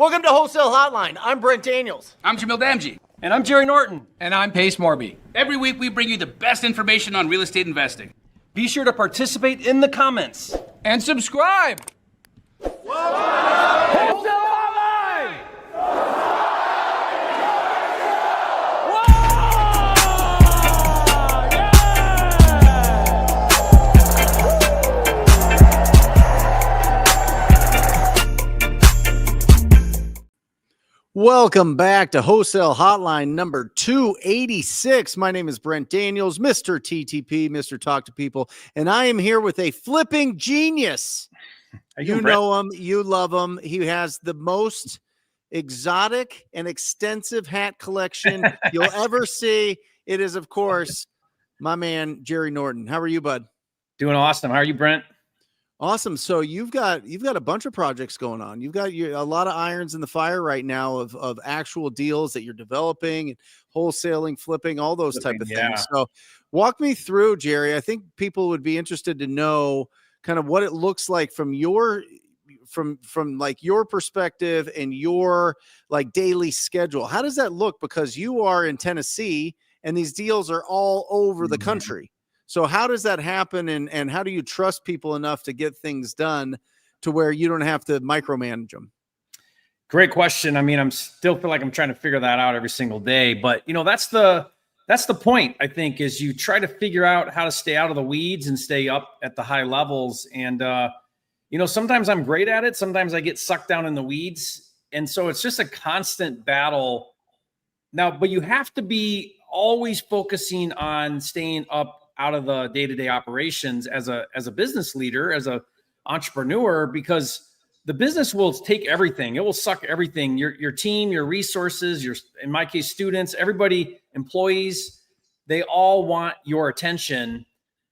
Welcome to Wholesale Hotline. I'm Brent Daniels. I'm jdamji. And I'm Jerry Norton. And I'm Pace Morby. Every week we bring you the best information on real estate investing. Be sure to participate in the comments. And subscribe. Wholesale Hotline! Welcome back to Wholesale Hotline number 286. My name is Brent Daniels, Mr. TTP, Mr. Talk to People, and I am here with a flipping genius. You know him, you love him. He has the most exotic and extensive hat collection you'll ever see. It is, of course, my man, Jerry Norton. How are you, bud? Doing awesome. How are you, Brent? Awesome. So you've got a bunch of projects going on. You've got a lot of irons in the fire right now of actual deals that you're developing, wholesaling, flipping, all those type of things. So walk me through, Jerry. I think people would be interested to know kind of what it looks like from your like your perspective and your like daily schedule. How does that look? Because you are in Tennessee and these deals are all over the country. So how does that happen, and how do you trust people enough to get things done to where you don't have to micromanage them? Great question. I mean, I'm still feel like I'm trying to figure that out every single day, but you know, that's the point, I think, is you try to figure out how to stay out of the weeds and stay up at the high levels. And you know, sometimes I'm great at it. Sometimes I get sucked down in the weeds. And so it's just a constant battle now, but you have to be always focusing on staying up out of the day-to-day operations as a business leader, as a entrepreneur, because the business will take everything. It will suck everything. Your team, your resources, in my case, students, everybody, employees, they all want your attention.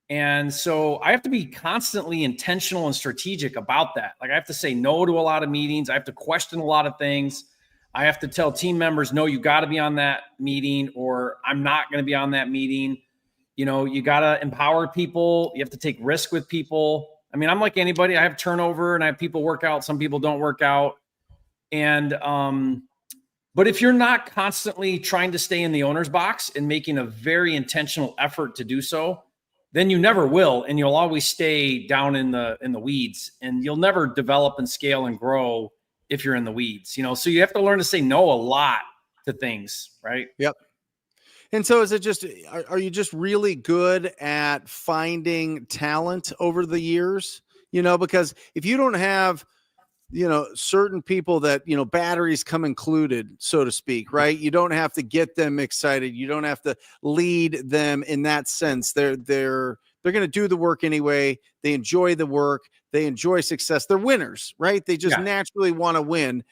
And so I have to be constantly intentional and strategic about that. Like I have to say no to a lot of meetings. I have to question a lot of things. I have to tell team members, no, you got to be on that meeting, or I'm not going to be on that meeting. You know, you got to empower people. You have to take risk with people. I mean, I'm like anybody. I have turnover and I have people work out. Some people don't work out. And, but if you're not constantly trying to stay in the owner's box and making a very intentional effort to do so, then you never will. And you'll always stay down in the weeds, and you'll never develop and scale and grow if you're in the weeds, you know? So you have to learn to say no a lot to things, right? Yep. And so is it just, are you just really good at finding talent over the years? You know, because if you don't have, you know, certain people that, you know, batteries come included, so to speak, right? You don't have to get them excited. You don't have to lead them in that sense. They're going to do the work anyway. They enjoy the work. They enjoy success. They're winners, right? They just naturally want to win.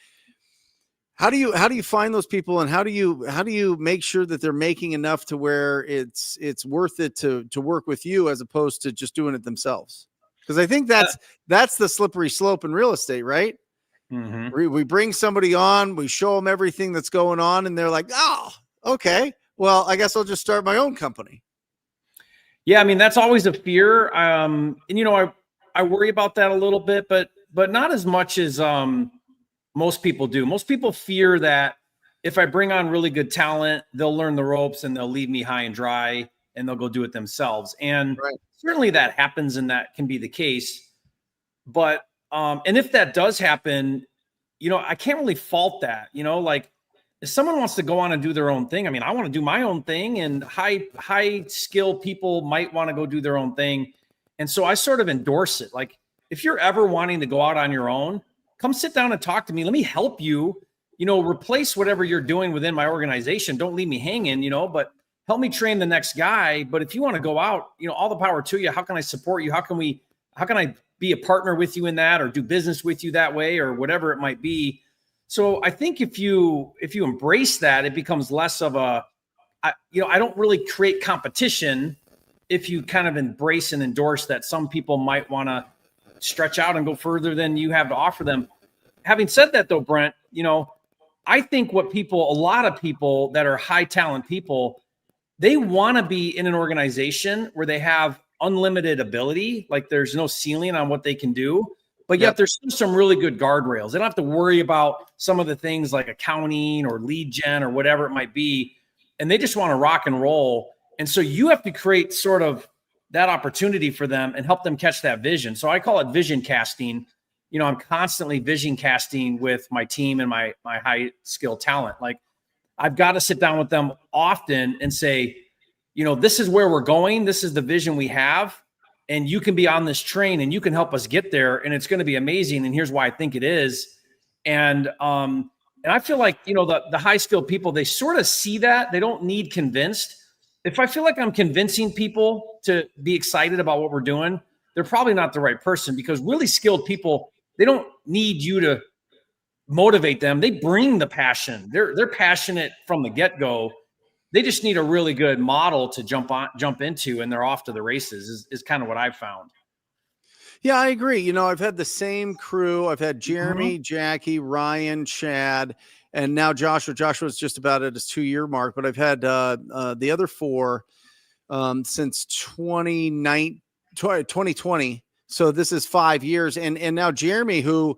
How do you find those people, and how do you make sure that they're making enough to where it's worth it to work with you as opposed to just doing it themselves? Because I think that's the slippery slope in real estate, right? Mm-hmm. We bring somebody on, we show them everything that's going on, and they're like, oh, okay, well, I guess I'll just start my own company. Yeah, I mean, that's always a fear. And you know, I worry about that a little bit, but not as much as most people do. Most people fear that if I bring on really good talent, they'll learn the ropes and they'll leave me high and dry and they'll go do it themselves. And certainly that happens, and that can be the case. But, and if that does happen, you know, I can't really fault that. You know, like if someone wants to go on and do their own thing, I mean, I want to do my own thing, and high skill people might want to go do their own thing. And so I sort of endorse it. Like if you're ever wanting to go out on your own, come sit down and talk to me. Let me help you, you know, replace whatever you're doing within my organization. Don't leave me hanging, you know, but help me train the next guy. But if you want to go out, you know, all the power to you. How can I support you? How can I be a partner with you in that, or do business with you that way, or whatever it might be? So I think if you embrace that, it becomes less of I don't really create competition if you kind of embrace and endorse that some people might want to stretch out and go further than you have to offer them. Having said that though, Brent, you know, I think a lot of people that are high talent people, they want to be in an organization where they have unlimited ability. Like there's no ceiling on what they can do, but yet Yep. there's still some really good guardrails. They don't have to worry about some of the things like accounting or lead gen or whatever it might be. And they just want to rock and roll. And so you have to create sort of that opportunity for them and help them catch that vision. So I call it vision casting. You know, I'm constantly vision casting with my team and my high skill talent. Like, I've got to sit down with them often and say, you know, this is where we're going. This is the vision we have. And you can be on this train and you can help us get there. And it's going to be amazing. And here's why I think it is. And I feel like, you know, the high skilled people, they sort of see that. They don't need convinced. If I feel like I'm convincing people to be excited about what we're doing, they're probably not the right person, because really skilled people, they don't need you to motivate them. They bring the passion. They're passionate from the get-go. They just need a really good model to jump into, and they're off to the races is kind of what I've found. Yeah, I agree. You know, I've had the same crew. I've had Jeremy, Jackie, Ryan, Chad, and now Joshua. Joshua's just about at his 2-year mark, but I've had the other 4 since 2020. So this is 5 years. And now Jeremy, who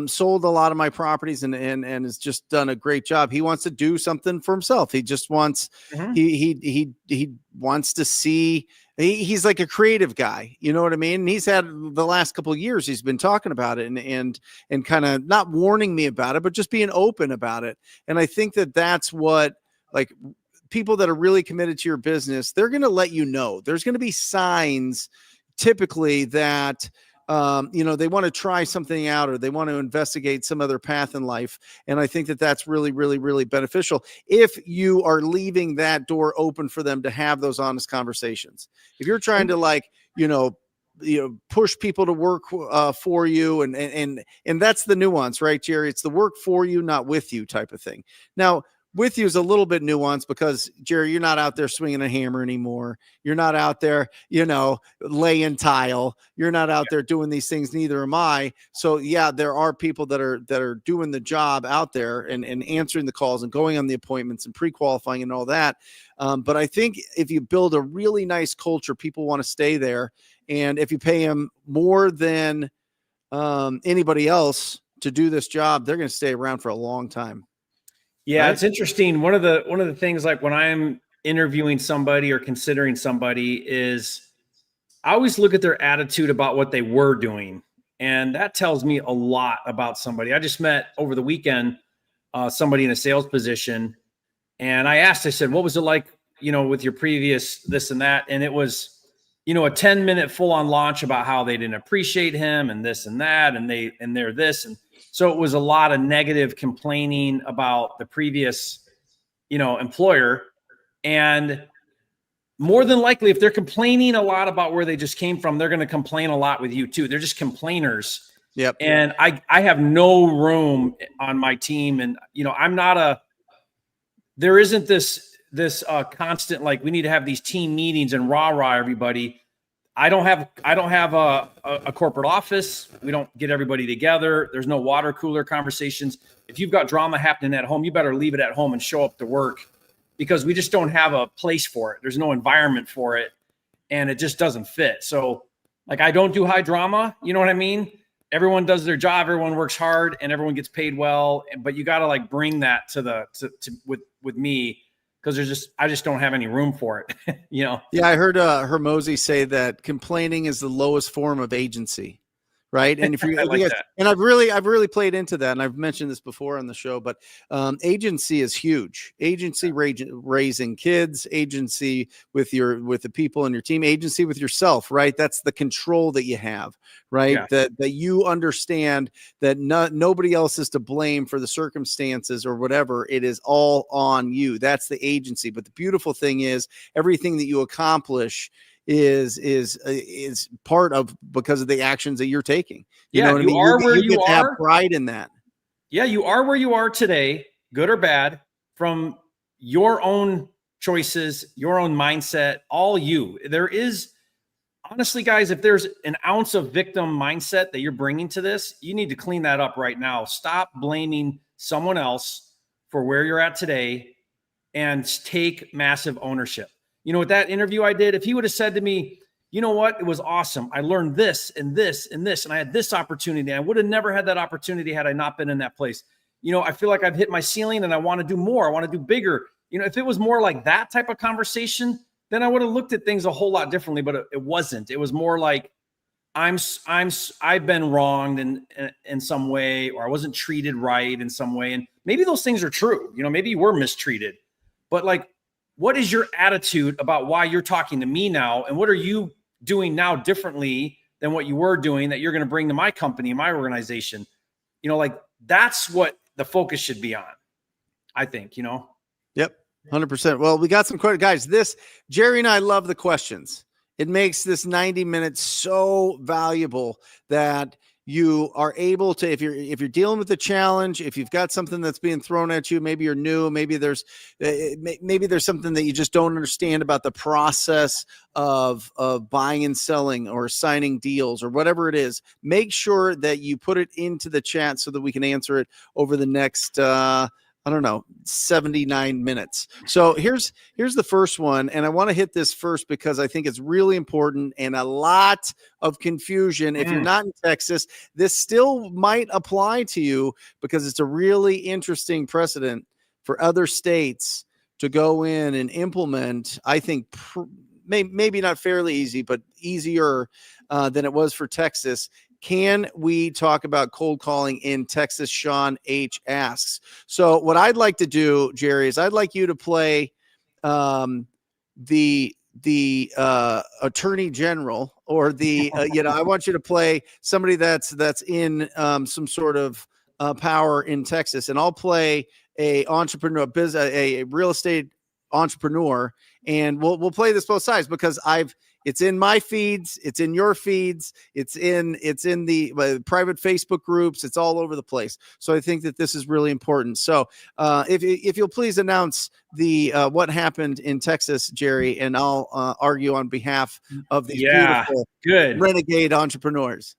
sold a lot of my properties and has just done a great job. He wants to do something for himself. He just wants, he wants to see, he's like a creative guy. You know what I mean? And he's had the last couple of years, he's been talking about it and kind of not warning me about it, but just being open about it. And I think that that's what, like, people that are really committed to your business, they're going to let you know. There's going to be signs typically that you know, they want to try something out, or they want to investigate some other path in life. And I think that that's really, really, really beneficial if you are leaving that door open for them to have those honest conversations. If you're trying to, like, you know, push people to work for you, and that's the nuance, right, Jerry? It's the work for you, not with you type of thing. Now, with you is a little bit nuanced because, Jerry, you're not out there swinging a hammer anymore. You're not out there, you know, laying tile. You're not out there doing these things. Neither am I. So yeah, there are people that are doing the job out there and answering the calls and going on the appointments and pre-qualifying and all that. But I think if you build a really nice culture, people want to stay there. And if you pay them more than anybody else to do this job, they're going to stay around for a long time. Yeah, Right? It's interesting. One of the things, like when I'm interviewing somebody or considering somebody, is I always look at their attitude about what they were doing. And that tells me a lot about somebody. I just met over the weekend somebody in a sales position. And I said, what was it like, you know, with your previous this and that? And it was, you know, a 10-minute full-on launch about how they didn't appreciate him and this and that, and they're this. And so it was a lot of negative complaining about the previous, you know, employer. And more than likely, if they're complaining a lot about where they just came from, they're going to complain a lot with you too. They're just complainers. Yep. And I have no room on my team. And, you know, there isn't this constant, like, we need to have these team meetings and rah everybody. I don't have a corporate office. We don't get everybody together. There's no water cooler conversations. If you've got drama happening at home, you better leave it at home and show up to work, because we just don't have a place for it. There's no environment for it, and it just doesn't fit. So, like, I don't do high drama. You know what I mean? Everyone does their job. Everyone works hard, and everyone gets paid well. But you got to, like, bring that to with me, because I just don't have any room for it. You know? Yeah, I heard Hermosi say that complaining is the lowest form of agency, right? And if you, I like that. And I've really played into that, and I've mentioned this before on the show, but agency is huge. Agency raising kids, agency with the people in your team, agency with yourself, right? That's the control that you have, right? Yeah. That you understand that nobody else is to blame for the circumstances or whatever. It is all on you. That's the agency. But the beautiful thing is, everything that you accomplish is part of, because of the actions that you're taking. You know what I mean? Are where you get to have pride in that. Yeah, you are where you are today, good or bad, from your own choices, your own mindset, all you. There is, honestly, guys, if there's an ounce of victim mindset that you're bringing to this, you need to clean that up right now. Stop blaming someone else for where you're at today and take massive ownership. You know, with that interview I did, if he would have said to me, you know what? It was awesome. I learned this and this and this, and I had this opportunity. I would have never had that opportunity had I not been in that place. You know, I feel like I've hit my ceiling and I want to do more. I want to do bigger. You know, if it was more like that type of conversation, then I would have looked at things a whole lot differently, but it wasn't. It was more like I've been wronged in some way, or I wasn't treated right in some way. And maybe those things are true. You know, maybe you were mistreated, but like, what is your attitude about why you're talking to me now? And what are you doing now differently than what you were doing that you're going to bring to my company, my organization? You know, like that's what the focus should be on, I think, you know? Yep. 100%. Well, we got some questions, guys. Jerry and I love the questions. It makes this 90 minutes so valuable that you are able to, if you're dealing with a challenge, if you've got something that's being thrown at you, maybe you're new, maybe there's something that you just don't understand about the process of buying and selling or signing deals or whatever it is, make sure that you put it into the chat so that we can answer it over the next, 79 minutes. So here's the first one. And I want to hit this first because I think it's really important and a lot of confusion. If you're not in Texas, this still might apply to you because it's a really interesting precedent for other states to go in and implement. I think maybe not fairly easy, but easier than it was for Texas. Can we talk about cold calling in Texas? Sean H. asks. So what I'd like to do, Jerry, is I'd like you to play the attorney general or the, I want you to play somebody that's in some sort of power in Texas. And I'll play a real estate entrepreneur. And we'll play this both sides because it's in my feeds, it's in your feeds, it's in the private Facebook groups, it's all over the place. So I think that this is really important. So if you'll please announce the what happened in Texas, Jerry, and I'll argue on behalf of these beautiful renegade entrepreneurs.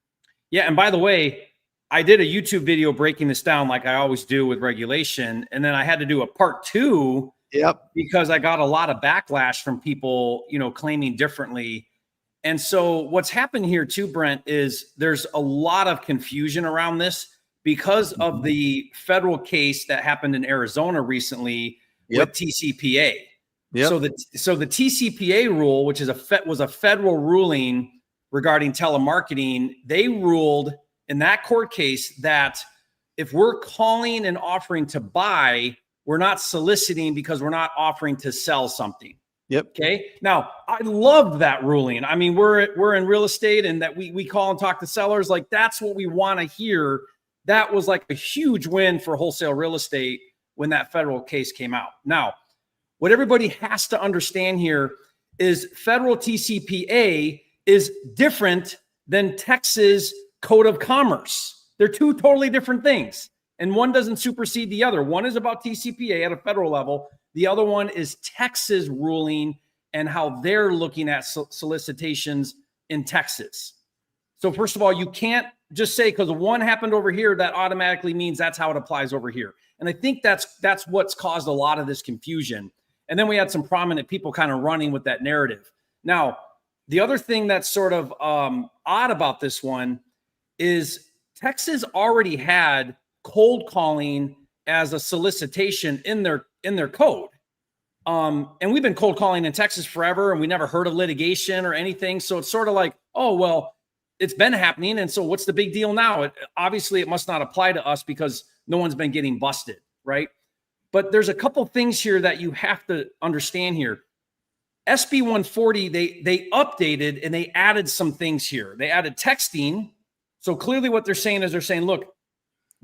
Yeah, and by the way, I did a YouTube video breaking this down like I always do with regulation, and then I had to do a part 2. Yep. Because I got a lot of backlash from people, claiming differently. And so what's happened here too, Brent, is there's a lot of confusion around this because of the federal case that happened in Arizona recently with TCPA. Yep. So the TCPA rule, which was a federal ruling regarding telemarketing, they ruled in that court case that if we're calling and offering to buy, we're not soliciting because we're not offering to sell something. Yep. Okay. Now, I love that ruling. I mean, we're in real estate and that we call and talk to sellers. Like that's what we want to hear. That was like a huge win for wholesale real estate when that federal case came out. Now, what everybody has to understand here is federal TCPA is different than Texas Code of Commerce. They're two totally different things. And one doesn't supersede the other. One is about TCPA at a federal level. The other one is Texas ruling and how they're looking at solicitations in Texas. So first of all, you can't just say because one happened over here, that automatically means that's how it applies over here. And I think that's what's caused a lot of this confusion. And then we had some prominent people kind of running with that narrative. Now, the other thing that's sort of odd about this one is Texas already had cold calling as a solicitation in their code. And we've been cold calling in Texas forever and we never heard of litigation or anything. So it's sort of like, oh, well, it's been happening. And so what's the big deal now? Obviously it must not apply to us because no one's been getting busted, right? But there's a couple things here that you have to understand here. SB 140, they updated and they added some things here. They added texting. So clearly what they're saying is look,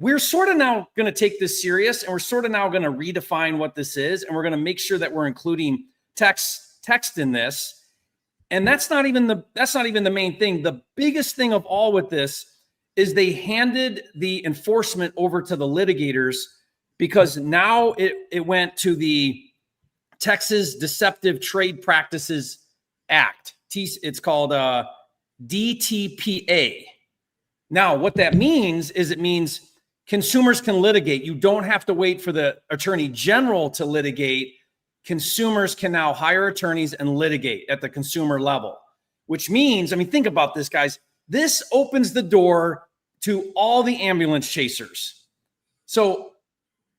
we're sort of now going to take this serious and we're sort of now going to redefine what this is. And we're going to make sure that we're including text in this. And that's not even the main thing. The biggest thing of all with this is they handed the enforcement over to the litigators because now it went to the Texas Deceptive Trade Practices Act. It's called DTPA. Now, what that means is it means consumers can litigate. You don't have to wait for the attorney general to litigate. Consumers can now hire attorneys and litigate at the consumer level, which means, I mean, think about this, guys. This opens the door to all the ambulance chasers. So,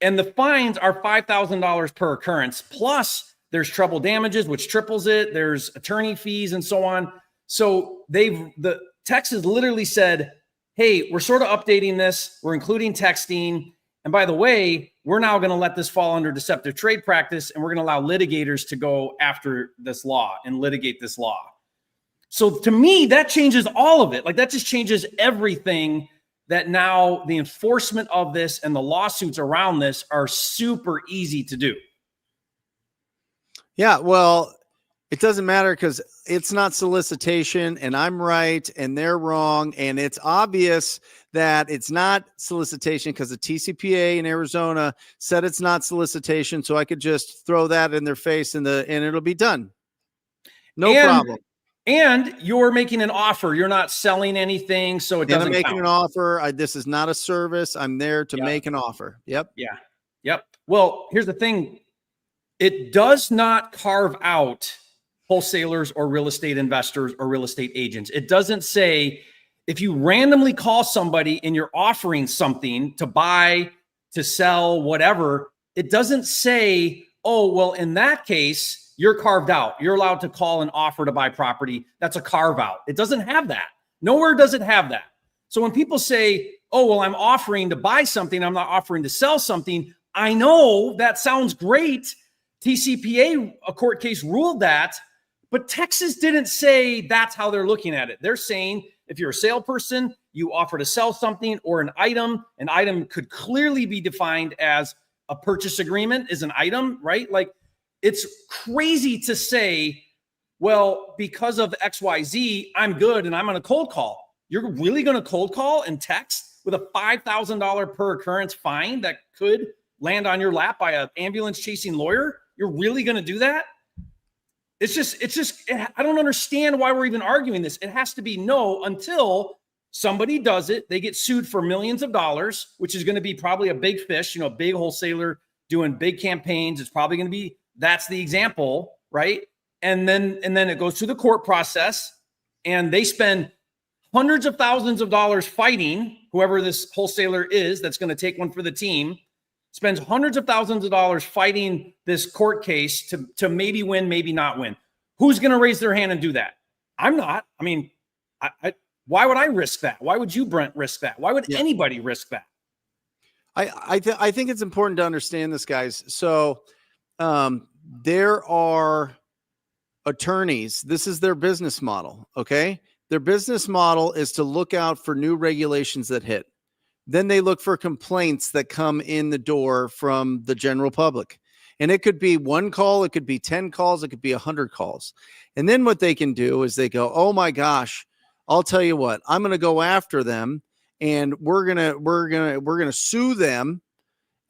and the fines are $5,000 per occurrence. Plus, there's treble damages, which triples it. There's attorney fees and so on. So the Texas literally said, hey, we're sort of updating this. We're including texting. And by the way, we're now going to let this fall under deceptive trade practice, and we're going to allow litigators to go after this law and litigate this law. So to me, that changes all of it. Like, that just changes everything, that now the enforcement of this and the lawsuits around this are super easy to do. Yeah, well, it doesn't matter because it's not solicitation, and I'm right and they're wrong. And it's obvious that it's not solicitation because the TCPA in Arizona said it's not solicitation. So I could just throw that in their face and it'll be done. No problem. And you're making an offer. You're not selling anything, so it doesn't count. I'm making an offer. This is not a service. I'm there to make an offer. Yep. Yeah. Yep. Well, here's the thing. It does not carve out wholesalers or real estate investors or real estate agents. It doesn't say if you randomly call somebody and you're offering something to buy, to sell, whatever, it doesn't say, oh, well, in that case, you're carved out. You're allowed to call and offer to buy property. That's a carve out. It doesn't have that. Nowhere does it have that. So when people say, oh, well, I'm offering to buy something, I'm not offering to sell something, I know that sounds great. TCPA, a court case, ruled that, but Texas didn't say that's how they're looking at it. They're saying if you're a salesperson, you offer to sell something or an item could clearly be defined as a purchase agreement is an item, right? Like, it's crazy to say, well, because of XYZ, I'm good and I'm going to cold call. You're really going to cold call and text with a $5,000 per occurrence fine that could land on your lap by an ambulance chasing lawyer? You're really going to do that? I don't understand why we're even arguing this. It has to be no until somebody does it. They get sued for millions of dollars, which is going to be probably a big fish, a big wholesaler doing big campaigns. It's probably going to be, that's the example, right? And then it goes through the court process and they spend hundreds of thousands of dollars fighting whoever this wholesaler is that's going to take one for the team. Spends hundreds of thousands of dollars fighting this court case to maybe win, maybe not win. Who's going to raise their hand and do that? I'm not. I mean, why would I risk that? Why would you, Brent, risk that? Why would anybody risk that? I think it's important to understand this, guys. So there are attorneys. This is their business model. Okay. Their business model is to look out for new regulations that hit. Then they look for complaints that come in the door from the general public. And it could be one call, it could be 10 calls, it could be 100 calls. And then what they can do is they go, oh my gosh, I'll tell you what, I'm going to go after them and we're going to sue them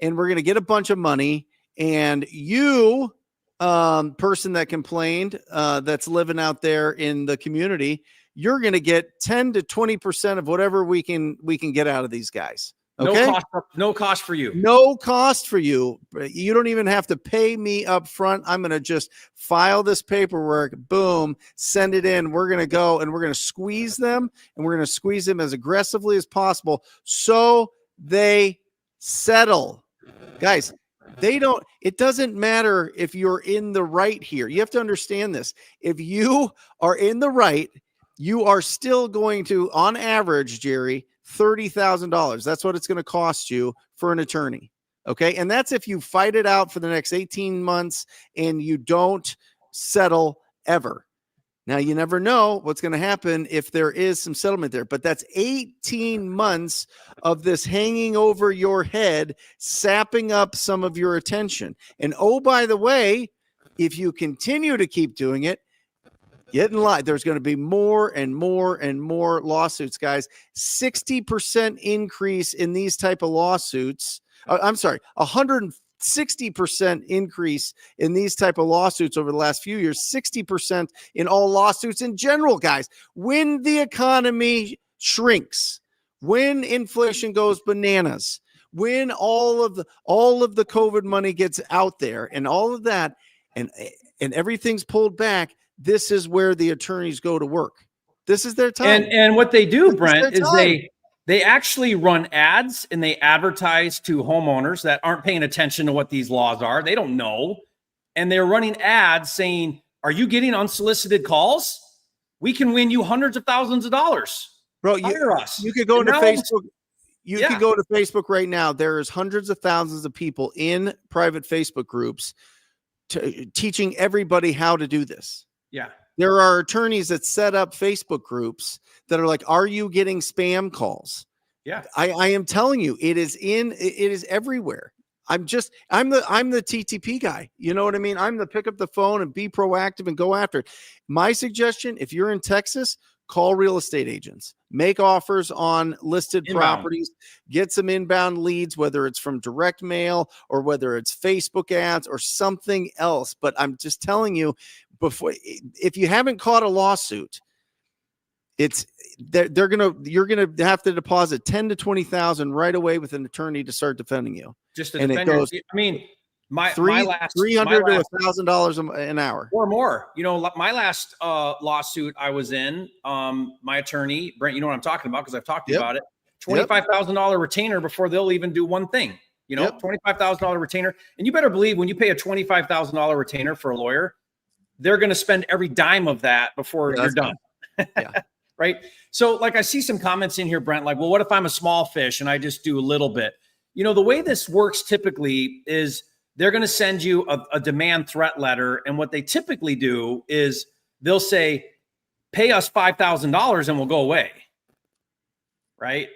and we're going to get a bunch of money. And you, person that complained, that's living out there in the community, you're going to get 10 to 20% of whatever we can get out of these guys. Okay. No cost for you. No cost for you. You don't even have to pay me up front. I'm going to just file this paperwork, boom, send it in. We're going to go and we're going to squeeze them and we're going to squeeze them as aggressively as possible. So they settle. Guys, it doesn't matter if you're in the right here. You have to understand this. If you are in the right, you are still going to, on average, Jerry, $30,000. That's what it's going to cost you for an attorney. Okay. And that's if you fight it out for the next 18 months and you don't settle ever. Now, you never know what's going to happen if there is some settlement there, but that's 18 months of this hanging over your head, sapping up some of your attention. And oh, by the way, if you continue to keep doing it, get in line. There's going to be more and more and more lawsuits, guys. 60% increase in these type of lawsuits. I'm sorry, 160% increase in these type of lawsuits over the last few years. 60% in all lawsuits in general, guys. When the economy shrinks, when inflation goes bananas, when all of the COVID money gets out there and all of that, and everything's pulled back, this is where the attorneys go to work. This is their time. And what they do, This Brent, is is their time. they actually run ads and they advertise to homeowners that aren't paying attention to what these laws are. They don't know. And they're running ads saying, are you getting unsolicited calls? We can win you hundreds of thousands of dollars. Bro, Hire us. you could go And into now- Facebook. You Yeah. could go to Facebook right now. There's hundreds of thousands of people in private Facebook groups teaching everybody how to do this. Yeah. There are attorneys that set up Facebook groups that are like, are you getting spam calls? Yeah. I am telling you, it is everywhere. I'm the TTP guy. You know what I mean? I'm the pick up the phone and be proactive and go after it. My suggestion, if you're in Texas, call real estate agents, make offers on listed properties, get some inbound leads, whether it's from direct mail or whether it's Facebook ads or something else. But I'm just telling you, if you haven't caught a lawsuit, you're gonna have to deposit 10 to 20,000 right away with an attorney to start defending you. Just to and defend it goes, I mean, my last $300 to $1,000 an hour or more. You know, my last lawsuit I was in, my attorney, Brent, you know what I'm talking about because I've talked to you about it. $25,000 retainer before they'll even do one thing. You know, $25,000 retainer. And you better believe when you pay a $25,000 retainer for a lawyer, they're going to spend every dime of that before you're done. Yeah. Right. So like I see some comments in here, Brent, like, well, what if I'm a small fish and I just do a little bit? You know, the way this works typically is they're going to send you a demand threat letter. And what they typically do is they'll say, pay us $5,000 and we'll go away. Right.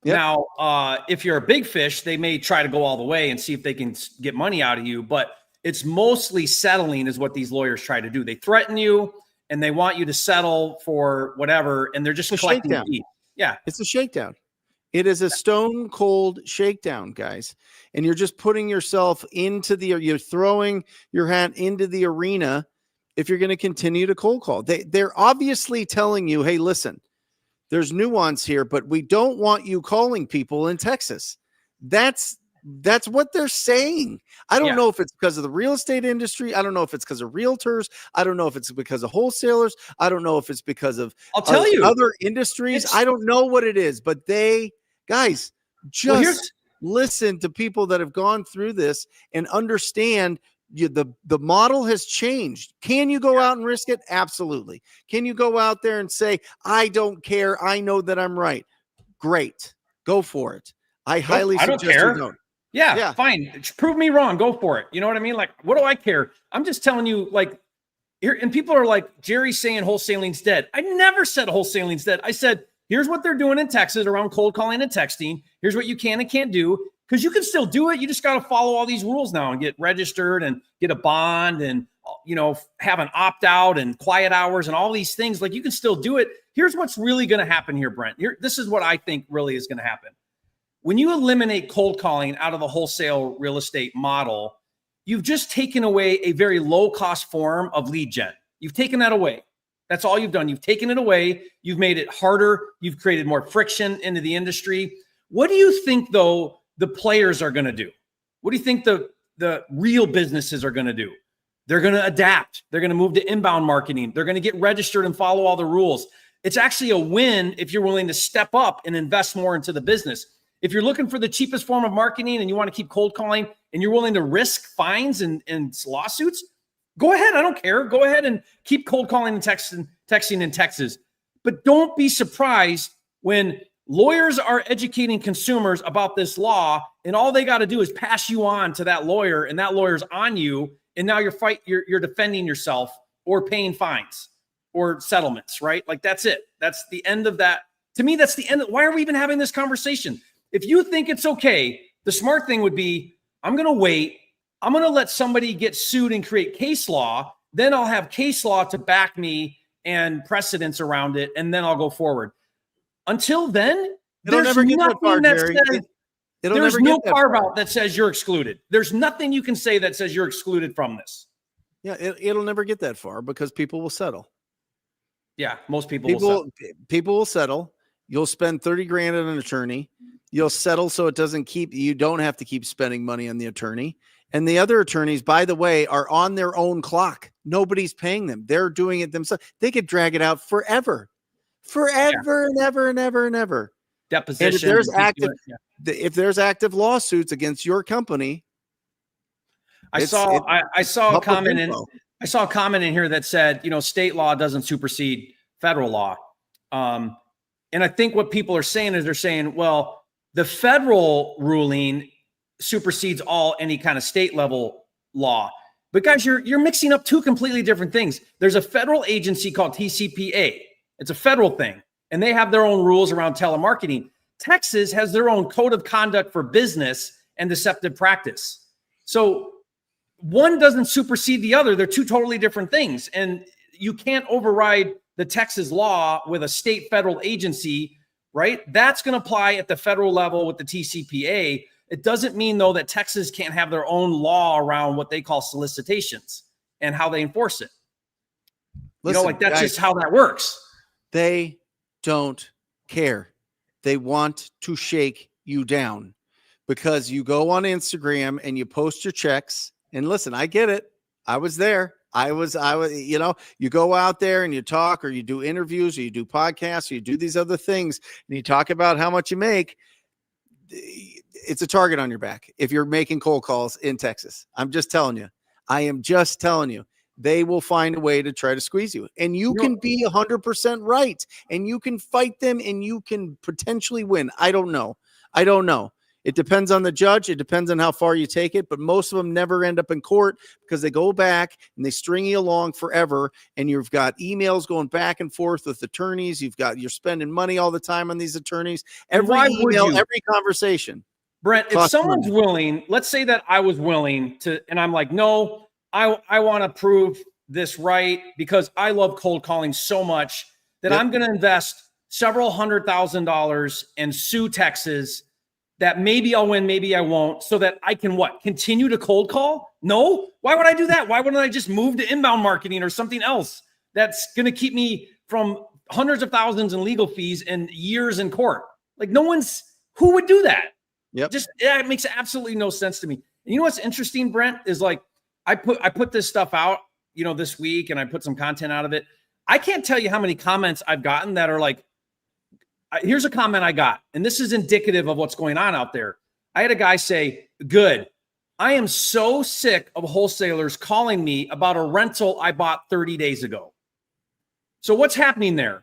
Yep. Now, if you're a big fish, they may try to go all the way and see if they can get money out of you. But it's mostly settling is what these lawyers try to do. They threaten you and they want you to settle for whatever. And they're just collecting fees. Yeah. It's a shakedown. It is a stone cold shakedown, guys. And you're just putting yourself you're throwing your hat into the arena if you're going to continue to cold call. They're obviously telling you, hey, listen, there's nuance here, but we don't want you calling people in Texas. That's what they're saying. I don't know if it's because of the real estate industry. I don't know if it's because of realtors. I don't know if it's because of wholesalers. I don't know if it's because of other industries. I don't know what it is, but guys, just listen to people that have gone through this and understand the model has changed. Can you go out and risk it? Absolutely. Can you go out there and say, I don't care, I know that I'm right? Great. Go for it. I highly suggest you don't. Yeah, fine. Prove me wrong. Go for it. You know what I mean? Like, what do I care? I'm just telling you, like, here, and people are like, Jerry's saying wholesaling's dead. I never said wholesaling's dead. I said, here's what they're doing in Texas around cold calling and texting. Here's what you can and can't do. Because you can still do it. You just got to follow all these rules now and get registered and get a bond and, you know, have an opt-out and quiet hours and all these things. Like, you can still do it. Here's what's really going to happen here, Brent. This is what I think really is going to happen. When you eliminate cold calling out of the wholesale real estate model, you've just taken away a very low-cost form of lead gen. You've taken that away. That's all you've done. You've taken it away. You've made it harder. You've created more friction into the industry. What do you think, though, the players are going to do? What do you think the real businesses are going to do? They're going to adapt. They're going to move to inbound marketing. They're going to get registered and follow all the rules. It's actually a win if you're willing to step up and invest more into the business. If you're looking for the cheapest form of marketing and you want to keep cold calling and you're willing to risk fines and lawsuits, go ahead. I don't care. Go ahead and keep cold calling and texting in Texas. But don't be surprised when lawyers are educating consumers about this law and all they got to do is pass you on to that lawyer and that lawyer's on you. And now you're defending yourself or paying fines or settlements, right? Like, that's it. That's the end of that. To me, that's the end. Why are we even having this conversation? If you think it's okay, the smart thing would be, I'm going to wait. I'm going to let somebody get sued and create case law. Then I'll have case law to back me and precedents around it. And then I'll go forward. Until then, there's nothing that says, there's no carve out that says you're excluded. There's nothing you can say that says you're excluded from this. Yeah, it'll never get that far because people will settle. Yeah, most people will settle. You'll spend 30 grand on an attorney. You'll settle so it doesn't you don't have to keep spending money on the attorney. And the other attorneys, by the way, are on their own clock. Nobody's paying them. They're doing it themselves. They could drag it out forever and ever and ever and ever. Deposition. And if there's active lawsuits against your company, I saw a comment in here that said, state law doesn't supersede federal law. And I think what people are saying is they're saying, well, the federal ruling supersedes any kind of state level law. But guys, you're mixing up two completely different things. There's a federal agency called TCPA. It's a federal thing, and they have their own rules around telemarketing. Texas has their own code of conduct for business and deceptive practice. So one doesn't supersede the other. They're two totally different things. And you can't override the Texas law with a state federal agency, right? That's going to apply at the federal level with the TCPA. It doesn't mean, though, that Texas can't have their own law around what they call solicitations and how they enforce it. Listen, that's just how that works. They don't care. They want to shake you down because you go on Instagram and you post your checks. And listen, I get it. I was there. I was, you go out there and you talk, or you do interviews, or you do podcasts, or you do these other things, and you talk about how much you make. It's a target on your back if you're making cold calls in Texas. I'm just telling you. I am just telling you. They will find a way to try to squeeze you. And you can be 100% right. And you can fight them and you can potentially win. I don't know. It depends on the judge. It depends on how far you take it. But most of them never end up in court because they go back and they string you along forever. And you've got emails going back and forth with attorneys. You're spending money all the time on these attorneys. Every email, every conversation. Brent, if someone's willing, let's say that I was willing to, and I'm like, no, I want to prove this right because I love cold calling so much that I'm going to invest several $100,000 and sue Texas that maybe I'll win, maybe I won't, so that I can continue to cold call? No. Why would I do that? Why wouldn't I just move to inbound marketing or something else that's going to keep me from hundreds of thousands in legal fees and years in court? Like who would do that? Yep. It makes absolutely no sense to me. And you know what's interesting, Brent, is like I put this stuff out, this week, and I put some content out of it. I can't tell you how many comments I've gotten that are like, here's a comment I got, and this is indicative of what's going on out there. I had a guy say, good. I am so sick of wholesalers calling me about a rental I bought 30 days ago. So what's happening there?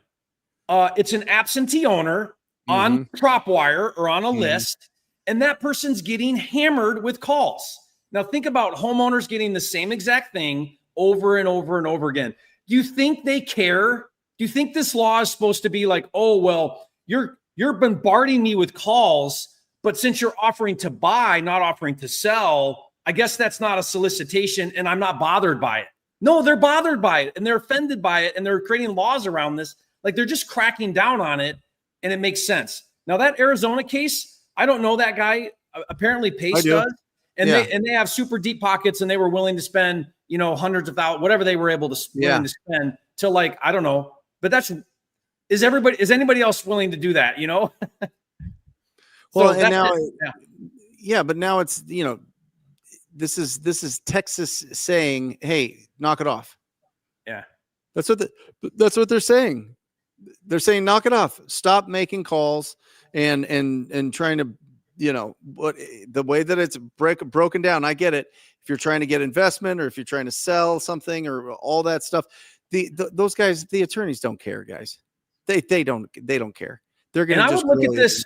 It's an absentee owner on TropWire or on a list, and that person's getting hammered with calls. Now think about homeowners getting the same exact thing over and over and over again. Do you think they care? Do you think this law is supposed to be like, oh, well, you're bombarding me with calls, but since you're offering to buy, not offering to sell, I guess that's not a solicitation and I'm not bothered by it. No, they're bothered by it and they're offended by it and they're creating laws around this. Like they're just cracking down on it and it makes sense. Now that Arizona case, I don't know that guy. Apparently Pace does. And they have super deep pockets and they were willing to spend, hundreds of thousands, whatever they were able to willing to spend to I don't know. But is anybody else willing to do that? Well, so and now, but now it's, this is Texas saying, hey, knock it off. Yeah. That's what they're saying. They're saying, knock it off. Stop making calls and trying to, what the way that it's broken down. I get it. If you're trying to get investment or if you're trying to sell something or all that stuff, those guys, the attorneys don't care, guys. They don't care. They're going to. And I would look at this.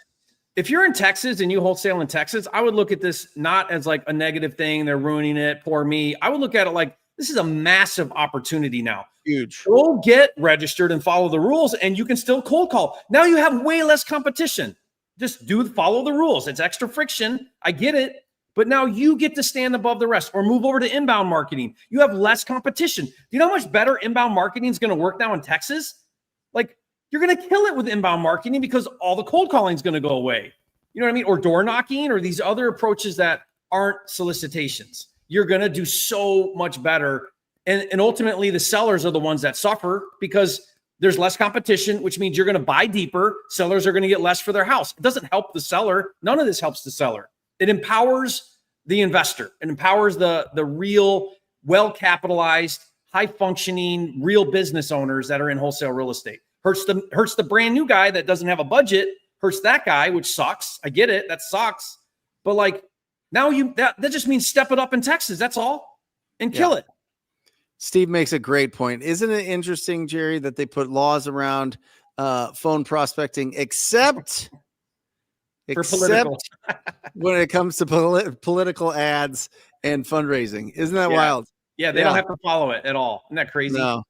If you're in Texas and you wholesale in Texas, I would look at this not as like a negative thing. They're ruining it. Poor me. I would look at it like this is a massive opportunity now. Huge. Go get registered and follow the rules, and you can still cold call. Now you have way less competition. Just follow the rules. It's extra friction. I get it. But now you get to stand above the rest or move over to inbound marketing. You have less competition. Do you know how much better inbound marketing is going to work now in Texas? Like you're going to kill it with inbound marketing because all the cold calling is going to go away. You know what I mean? Or door knocking or these other approaches that aren't solicitations. You're going to do so much better. And ultimately the sellers are the ones that suffer because there's less competition, which means you're going to buy deeper. Sellers are going to get less for their house. It doesn't help the seller. None of this helps the seller. It empowers the investor. It empowers the real, well-capitalized, high-functioning, real business owners that are in wholesale real estate. Hurts the brand new guy that doesn't have a budget. Hurts that guy, which sucks. I get it. That sucks. But like now that just means step it up in Texas. That's all. And kill it. Steve makes a great point. Isn't it interesting, Jerry, that they put laws around phone prospecting, except political. when it comes to political ads and fundraising? Isn't that wild? Yeah, they don't have to follow it at all. Isn't that crazy? No.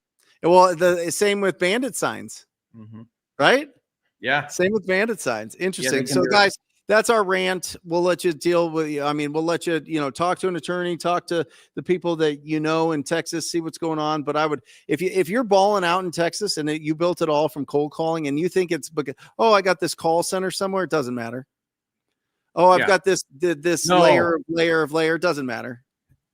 Well, the same with bandit signs, right? Yeah. Same with bandit signs. Interesting. Yeah, So, guys, that's our rant. We'll let you deal with. I mean, we'll let you, talk to an attorney, talk to the people that in Texas, see what's going on. But I would, if you're balling out in Texas and you built it all from cold calling, and you think it's because, I got this call center somewhere, it doesn't matter. Oh, I've got this layer of layer. It doesn't matter.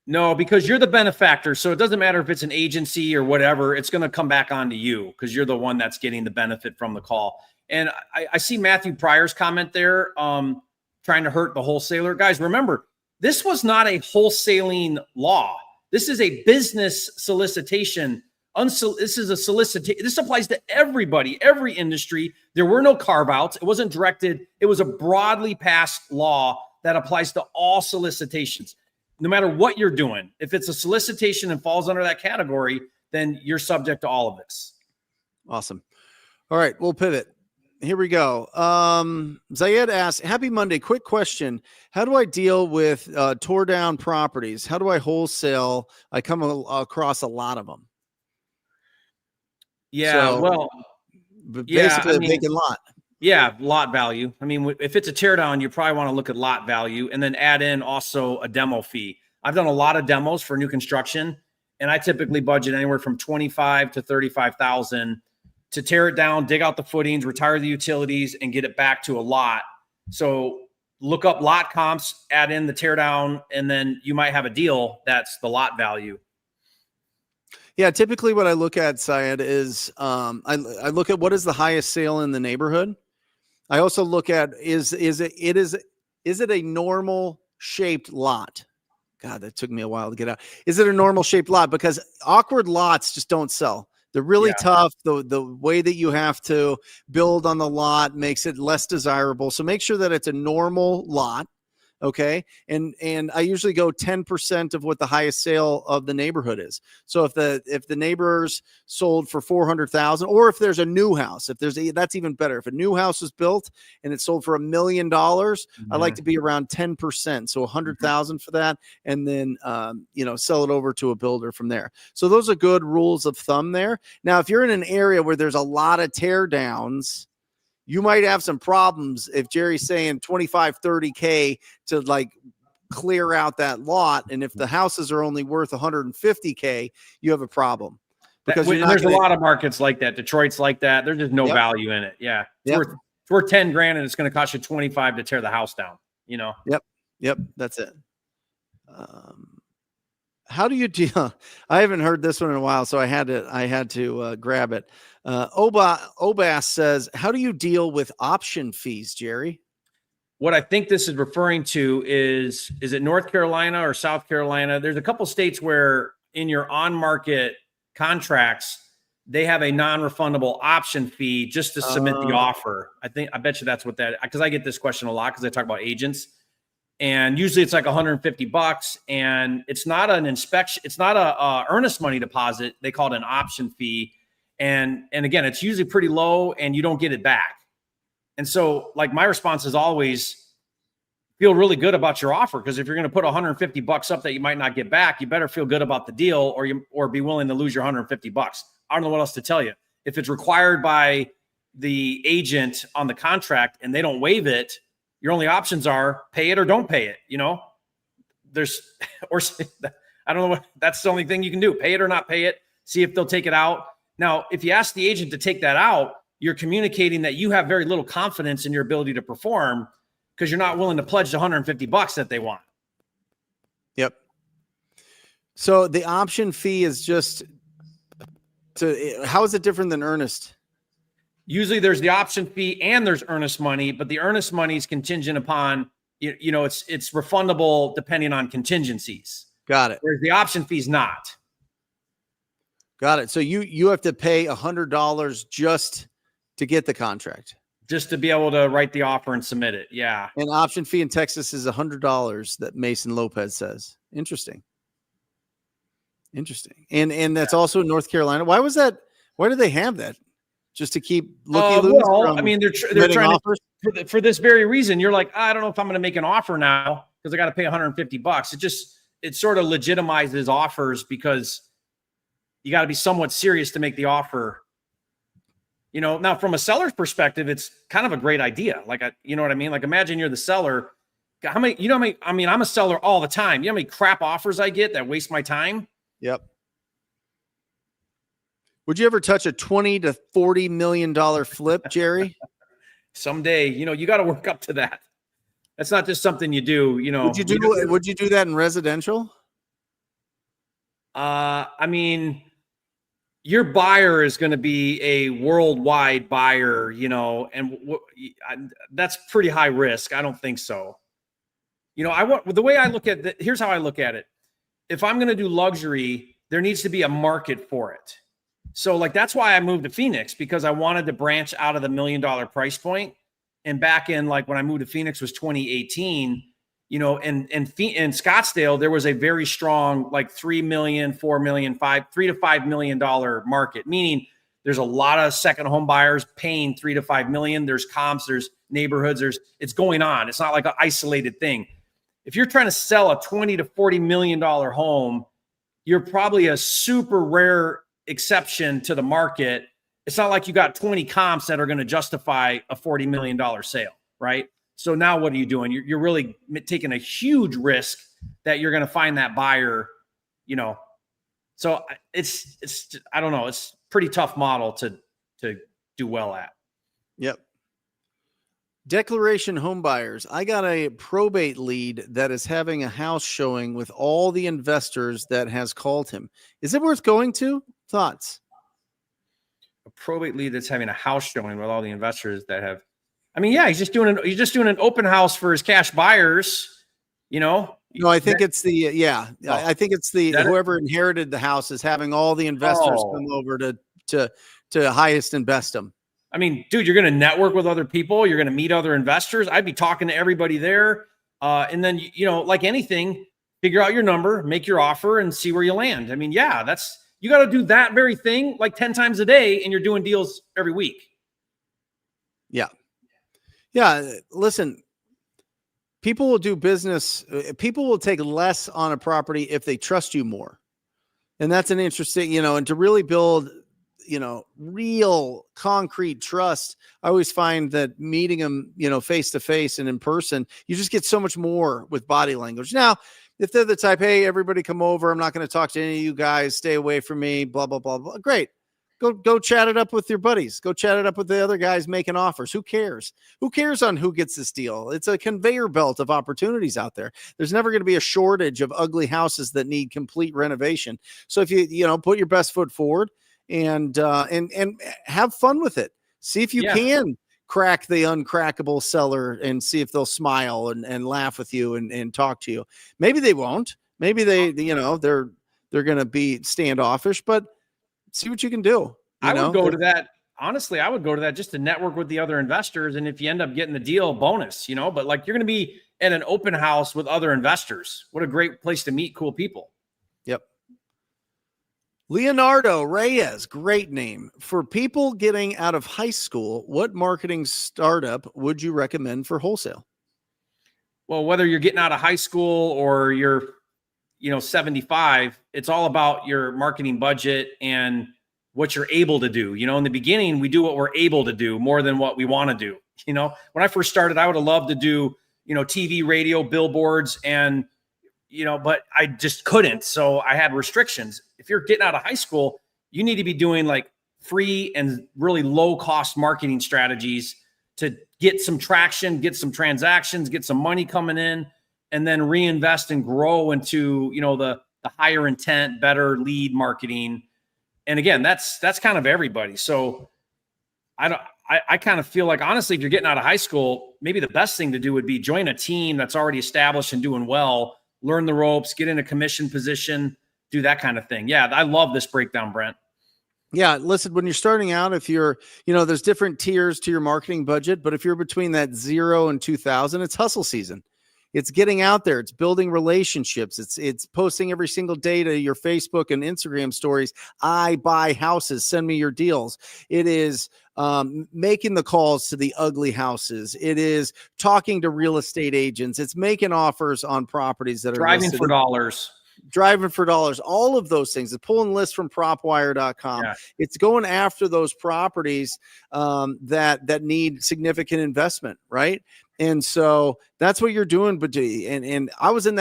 No, because you're the benefactor. So it doesn't matter if it's an agency or whatever. It's going to come back onto you because you're the one that's getting the benefit from the call. And I see Matthew Pryor's comment there, trying to hurt the wholesaler. Guys, remember, this was not a wholesaling law. This is a business solicitation. This is a solicitation. This applies to everybody, every industry. There were no carve-outs. It wasn't directed. It was a broadly passed law that applies to all solicitations. No matter what you're doing, if it's a solicitation and falls under that category, then you're subject to all of this. Awesome. All right, we'll pivot. Here we go. Zayed asks, happy Monday. Quick question. How do I deal with tore down properties? How do I wholesale? I come across a lot of them. Yeah, basically a vacant lot. Yeah, lot value. I mean, if it's a tear down, you probably want to look at lot value and then add in also a demo fee. I've done a lot of demos for new construction, and I typically budget anywhere from $25,000 to $35,000 to tear it down, dig out the footings, retire the utilities, and get it back to a lot. So look up lot comps, add in the tear down, and then you might have a deal that's the lot value. Yeah, typically what I look at, Syed, is I look at what is the highest sale in the neighborhood. I also look at is it a normal shaped lot? God, that took me a while to get out. Is it a normal shaped lot? Because awkward lots just don't sell. They're really tough. The way that you have to build on the lot makes it less desirable. So make sure that it's a normal lot. Okay. And I usually go 10% of what the highest sale of the neighborhood is. So if the neighbors sold for 400,000, or if there's a new house, that's even better. If a new house is built and it's sold for $1 million, I like to be around 10%. So 100,000 for that. And then, sell it over to a builder from there. So those are good rules of thumb there. Now, if you're in an area where there's a lot of tear downs, you might have some problems if Jerry's saying 25, 30K to like clear out that lot. And if the houses are only worth 150K, you have a problem. Because there's a lot of markets like that. Detroit's like that. There's just no value in it. Yeah. It's worth 10 grand and it's going to cost you 25 to tear the house down, Yep. That's it. How do you deal? I haven't heard this one in a while, so I had to grab it. Obas says, how do you deal with option fees, Jerry? What I think this is referring to is it North Carolina or South Carolina? There's a couple states where in your on-market contracts, they have a non-refundable option fee just to submit the offer. I bet you that's what because I get this question a lot because I talk about agents. And usually it's like $150, and it's not an inspection. It's not a earnest money deposit. They call it an option fee. And again, it's usually pretty low and you don't get it back. And so like my response is always feel really good about your offer. Because if you're going to put $150 up that you might not get back, you better feel good about the deal or be willing to lose your $150. I don't know what else to tell you. If it's required by the agent on the contract and they don't waive it, your only options are pay it or don't pay it. I don't know that's the only thing you can do. Pay it or not pay it. See if they'll take it out. Now, if you ask the agent to take that out, you're communicating that you have very little confidence in your ability to perform because you're not willing to pledge the $150 that they want. Yep. So the option fee is how is it different than earnest? Usually there's the option fee and there's earnest money, but the earnest money is contingent upon it's refundable depending on contingencies. Got it. Whereas the option fee is not. Got it. So you have to pay $100 just to get the contract. Just to be able to write the offer and submit it. Yeah. And option fee in Texas is $100 that Mason Lopez says. Interesting. And that's also in North Carolina. Why was that? Why do they have that? Just to keep looky-loos? Well, I mean, they're trying offers? for this very reason. You're like, I don't know if I'm going to make an offer now because I got to pay $150. It sort of legitimizes offers because you got to be somewhat serious to make the offer. Now from a seller's perspective, it's kind of a great idea. Like, you know what I mean? Like, imagine you're the seller. How many, I'm a seller all the time. You know how many crap offers I get that waste my time? Yep. Would you ever touch a $20 to $40 million flip, Jerry? Someday, you got to work up to that. That's not just something you do, Would you do that in residential? I mean, your buyer is going to be a worldwide buyer, and that's pretty high risk. I don't think so. The way I look at it, here's how I look at it. If I'm going to do luxury, there needs to be a market for it. So that's why I moved to Phoenix, because I wanted to branch out of the $1 million price point. And back in when I moved to Phoenix was 2018, in Scottsdale, there was a very strong $3 million, $4 million, $3 to $5 million market, meaning there's a lot of second home buyers paying $3 to $5 million. There's comps, there's neighborhoods, it's going on. It's not like an isolated thing. If you're trying to sell a $20 to $40 million home, you're probably a super rare exception to the market. It's not like you got 20 comps that are going to justify a $40 million sale, right? So now what are you doing? You're really taking a huge risk that you're going to find that buyer, So it's I don't know. It's a pretty tough model to do well at. Yep. Declaration home buyers. I got a probate lead that is having a house showing with all the investors that has called him. Is it worth going to? Thoughts? A probate lead that's having a house showing with all the investors that have. I mean, yeah, he's just doing an open house for his cash buyers. No, I think it's the I think it's the whoever inherited the house is having all the investors come over to highest and best them. I mean, dude, you're going to network with other people. You're going to meet other investors. I'd be talking to everybody there. And then, like anything, figure out your number, make your offer, and see where you land. I mean, yeah, you got to do that very thing 10 times a day, and you're doing deals every week. Yeah. Yeah. Listen, people will do business. People will take less on a property if they trust you more. And that's an interesting, and to really build real concrete trust. I always find that meeting them, face to face and in person, you just get so much more with body language. Now, if they're the type, hey, everybody come over, I'm not going to talk to any of you guys, stay away from me, blah, blah, blah, blah. Great. Go chat it up with your buddies. Go chat it up with the other guys making offers. Who cares? Who cares on who gets this deal? It's a conveyor belt of opportunities out there. There's never going to be a shortage of ugly houses that need complete renovation. So if you put your best foot forward, and have fun with it. See if you can crack the uncrackable seller and see if they'll smile and laugh with you and talk to you. Maybe they won't. Maybe they're going to be standoffish, but see what you can do. I would go to that. Honestly, I would go to that just to network with the other investors. And if you end up getting the deal, bonus, but you're going to be at an open house with other investors. What a great place to meet cool people. Yep. Leonardo Reyes, great name. For people getting out of high school, what marketing startup would you recommend for wholesale? Well, whether you're getting out of high school or you're, 75, it's all about your marketing budget and what you're able to do. In the beginning, we do what we're able to do more than what we want to do. When I first started, I would have loved to do, TV, radio, billboards, and but I just couldn't. So I had restrictions. If you're getting out of high school, you need to be doing free and really low cost marketing strategies to get some traction, get some transactions, get some money coming in, and then reinvest and grow into, the higher intent, better lead marketing. And again, that's kind of everybody. So I kind of feel like, honestly, if you're getting out of high school, maybe the best thing to do would be join a team that's already established and doing well, learn the ropes, get in a commission position, do that kind of thing. Yeah, I love this breakdown, Brent. Yeah, listen, when you're starting out, if you're, there's different tiers to your marketing budget, but if you're between that 0 and 2,000, it's hustle season. It's getting out there. It's building relationships. It's posting every single day to your Facebook and Instagram stories. I buy houses. Send me your deals. It is making the calls to the ugly houses. It is talking to real estate agents. It's making offers on properties that are driving for dollars. All of those things. It's pulling lists from propwire.com. Yeah. It's going after those properties that need significant investment, right? And so that's what you're doing. But I was in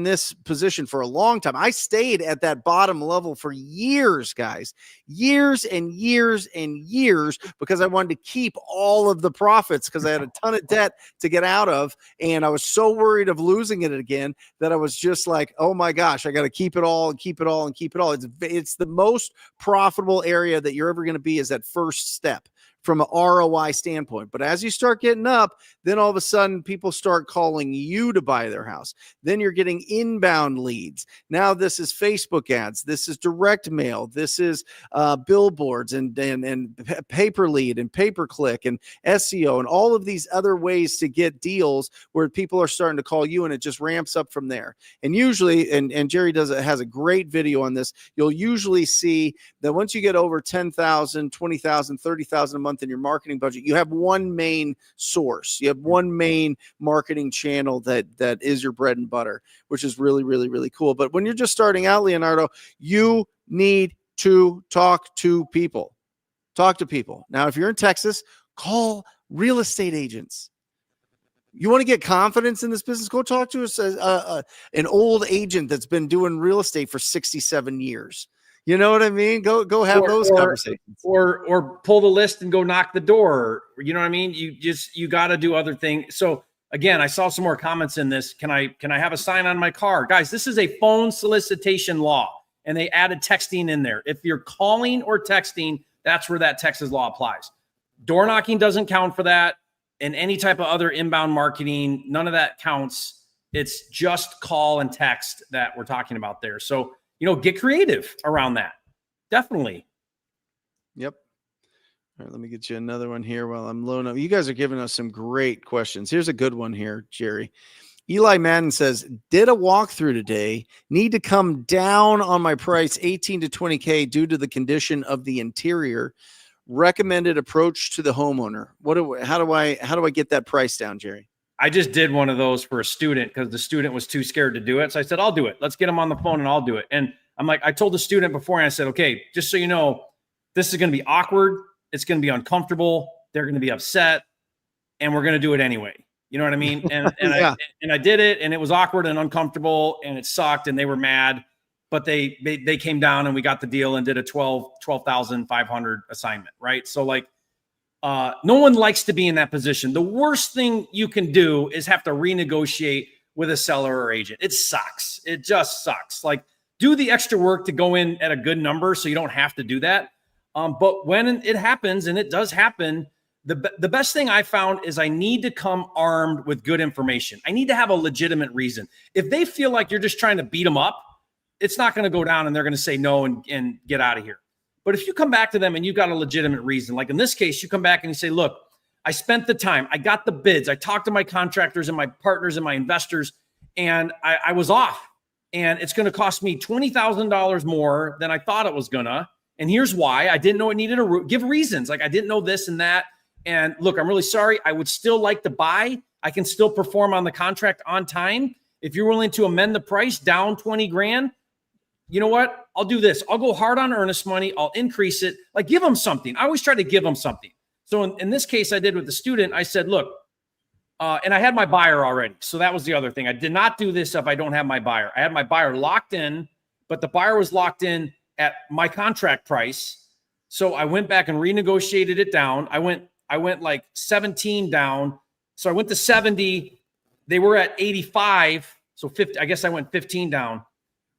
this position for a long time. I stayed at that bottom level for years, guys, years and years and years, because I wanted to keep all of the profits, because I had a ton of debt to get out of. And I was so worried of losing it again that I was just like, oh my gosh, I got to keep it all and keep it all and keep it all. It's the most profitable area that you're ever going to be, is that first step from an ROI standpoint. But as you start getting up, then all of a sudden people start calling you to buy their house. Then you're getting inbound leads. Now this is Facebook ads. This is direct mail. This is billboards and paper lead and pay-per-click and SEO and all of these other ways to get deals where people are starting to call you, and it just ramps up from there. And usually, and Jerry has a great video on this, you'll usually see that once you get over 10,000, 20,000, 30,000 a month in your marketing budget, you have one main source. You have one main marketing channel that is your bread and butter, which is really, really, really cool. But when you're just starting out, Leonardo, you need to talk to people. Talk to people. Now, if you're in Texas, call real estate agents. You want to get confidence in this business? Go talk to an old agent that's been doing real estate for 67 years. You know what I mean? Go have those conversations. Or pull the list and go knock the door. You know what I mean? You got to do other things. So again, I saw some more comments in this. Can I have a sign on my car? Guys, this is a phone solicitation law, and they added texting in there. If you're calling or texting, that's where that Texas law applies. Door knocking doesn't count for that. And any type of other inbound marketing, none of that counts. It's just call and text that we're talking about there. So, get creative around that. Definitely. Yep. All right, let me get you another one here while I'm loading up. You guys are giving us some great questions. Here's a good one here, Jerry. Eli Madden says, did a walkthrough today. Need to come down on my price, 18 to 20K, due to the condition of the interior. Recommended approach to the homeowner. How do I get that price down, Jerry? I just did one of those for a student because the student was too scared to do it. So I said, I'll do it. Let's get him on the phone and I'll do it. And I told the student before, and I said, okay, just so you know, this is going to be awkward. It's going to be uncomfortable. They're going to be upset, and we're going to do it anyway. You know what I mean? And yeah. I did it, and it was awkward and uncomfortable, and it sucked, and they were mad, but they came down and we got the deal and did a $12,500 assignment. Right. So no one likes to be in that position. The worst thing you can do is have to renegotiate with a seller or agent. It sucks. It just sucks. Do the extra work to go in at a good number so you don't have to do that. But when it happens, and it does happen, the best thing I found is I need to come armed with good information. I need to have a legitimate reason. If they feel like you're just trying to beat them up, it's not going to go down and they're going to say no and get out of here. But if you come back to them and you've got a legitimate reason, like in this case, you come back and you say, look, I spent the time, I got the bids, I talked to my contractors and my partners and my investors, and I was off. And it's going to cost me $20,000 more than I thought it was going to. And here's why. I didn't know it needed give reasons. I didn't know this and that. And look, I'm really sorry. I would still like to buy. I can still perform on the contract on time. If you're willing to amend the price down 20 grand, you know what? I'll do this. I'll go hard on earnest money. I'll increase it. Give them something. I always try to give them something. So in this case, I did with the student. I said, look, and I had my buyer already. So that was the other thing. I did not do this if I don't have my buyer. I had my buyer locked in, but the buyer was locked in at my contract price. So I went back and renegotiated it down. I went 17 down. So I went to 70. They were at 85. So 50, I guess I went 15 down.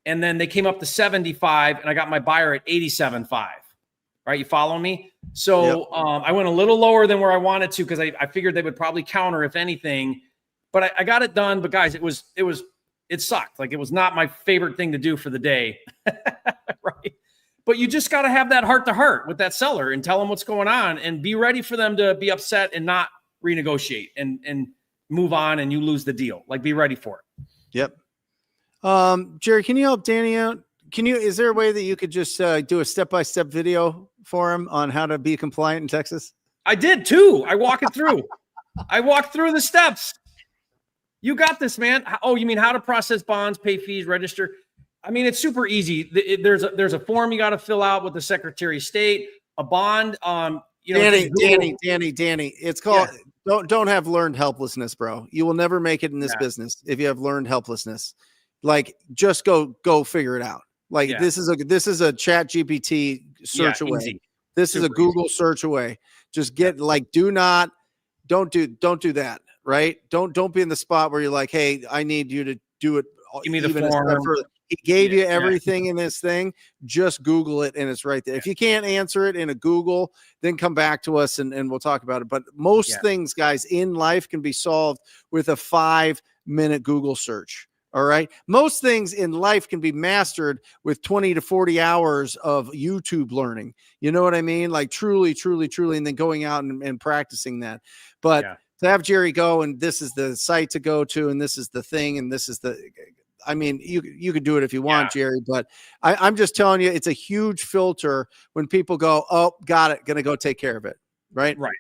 And then they came up to 75, and I got my buyer at 87.5. right? You follow me? So I went a little lower than where I wanted to because I figured they would probably counter if anything, but I got it done. But guys, it sucked. Like, it was not my favorite thing to do for the day, right? But you just got to have that heart to heart with that seller and tell them what's going on and be ready for them to be upset and not renegotiate and move on and you lose the deal. Like, be ready for it. Yep. Jerry, can you help Danny out? Is there a way that you could just do a step-by-step video for him on how to be compliant in Texas? I did too. I walk it through. I walked through the steps. You got this, man. Oh, you mean how to process bonds, pay fees, register? I mean, it's super easy. There's a form you got to fill out with the Secretary of State, a bond. Danny. It's called don't have learned helplessness, bro. You will never make it in this business if you have learned helplessness. Like, just go figure it out. Like, this is a Chat GPT search away. Easy. This is a Google search away. Just get don't do that. Right. Don't be in the spot where you're like, hey, I need you to do it. Give me the form. He gave you everything in this thing. Just Google it and it's right there. If you can't answer it in a Google, then come back to us and we'll talk about it. But most things, guys, in life can be solved with a 5-minute Google search. All right. Most things in life can be mastered with 20 to 40 hours of YouTube learning. You know what I mean? Like, truly, truly, truly. And then going out and practicing that. But to have Jerry go, and this is the site to go to, and this is the thing, and this is I mean, you could do it if you want, Jerry, but I'm just telling you, it's a huge filter when people go, oh, got it, gonna go take care of it, right? Right.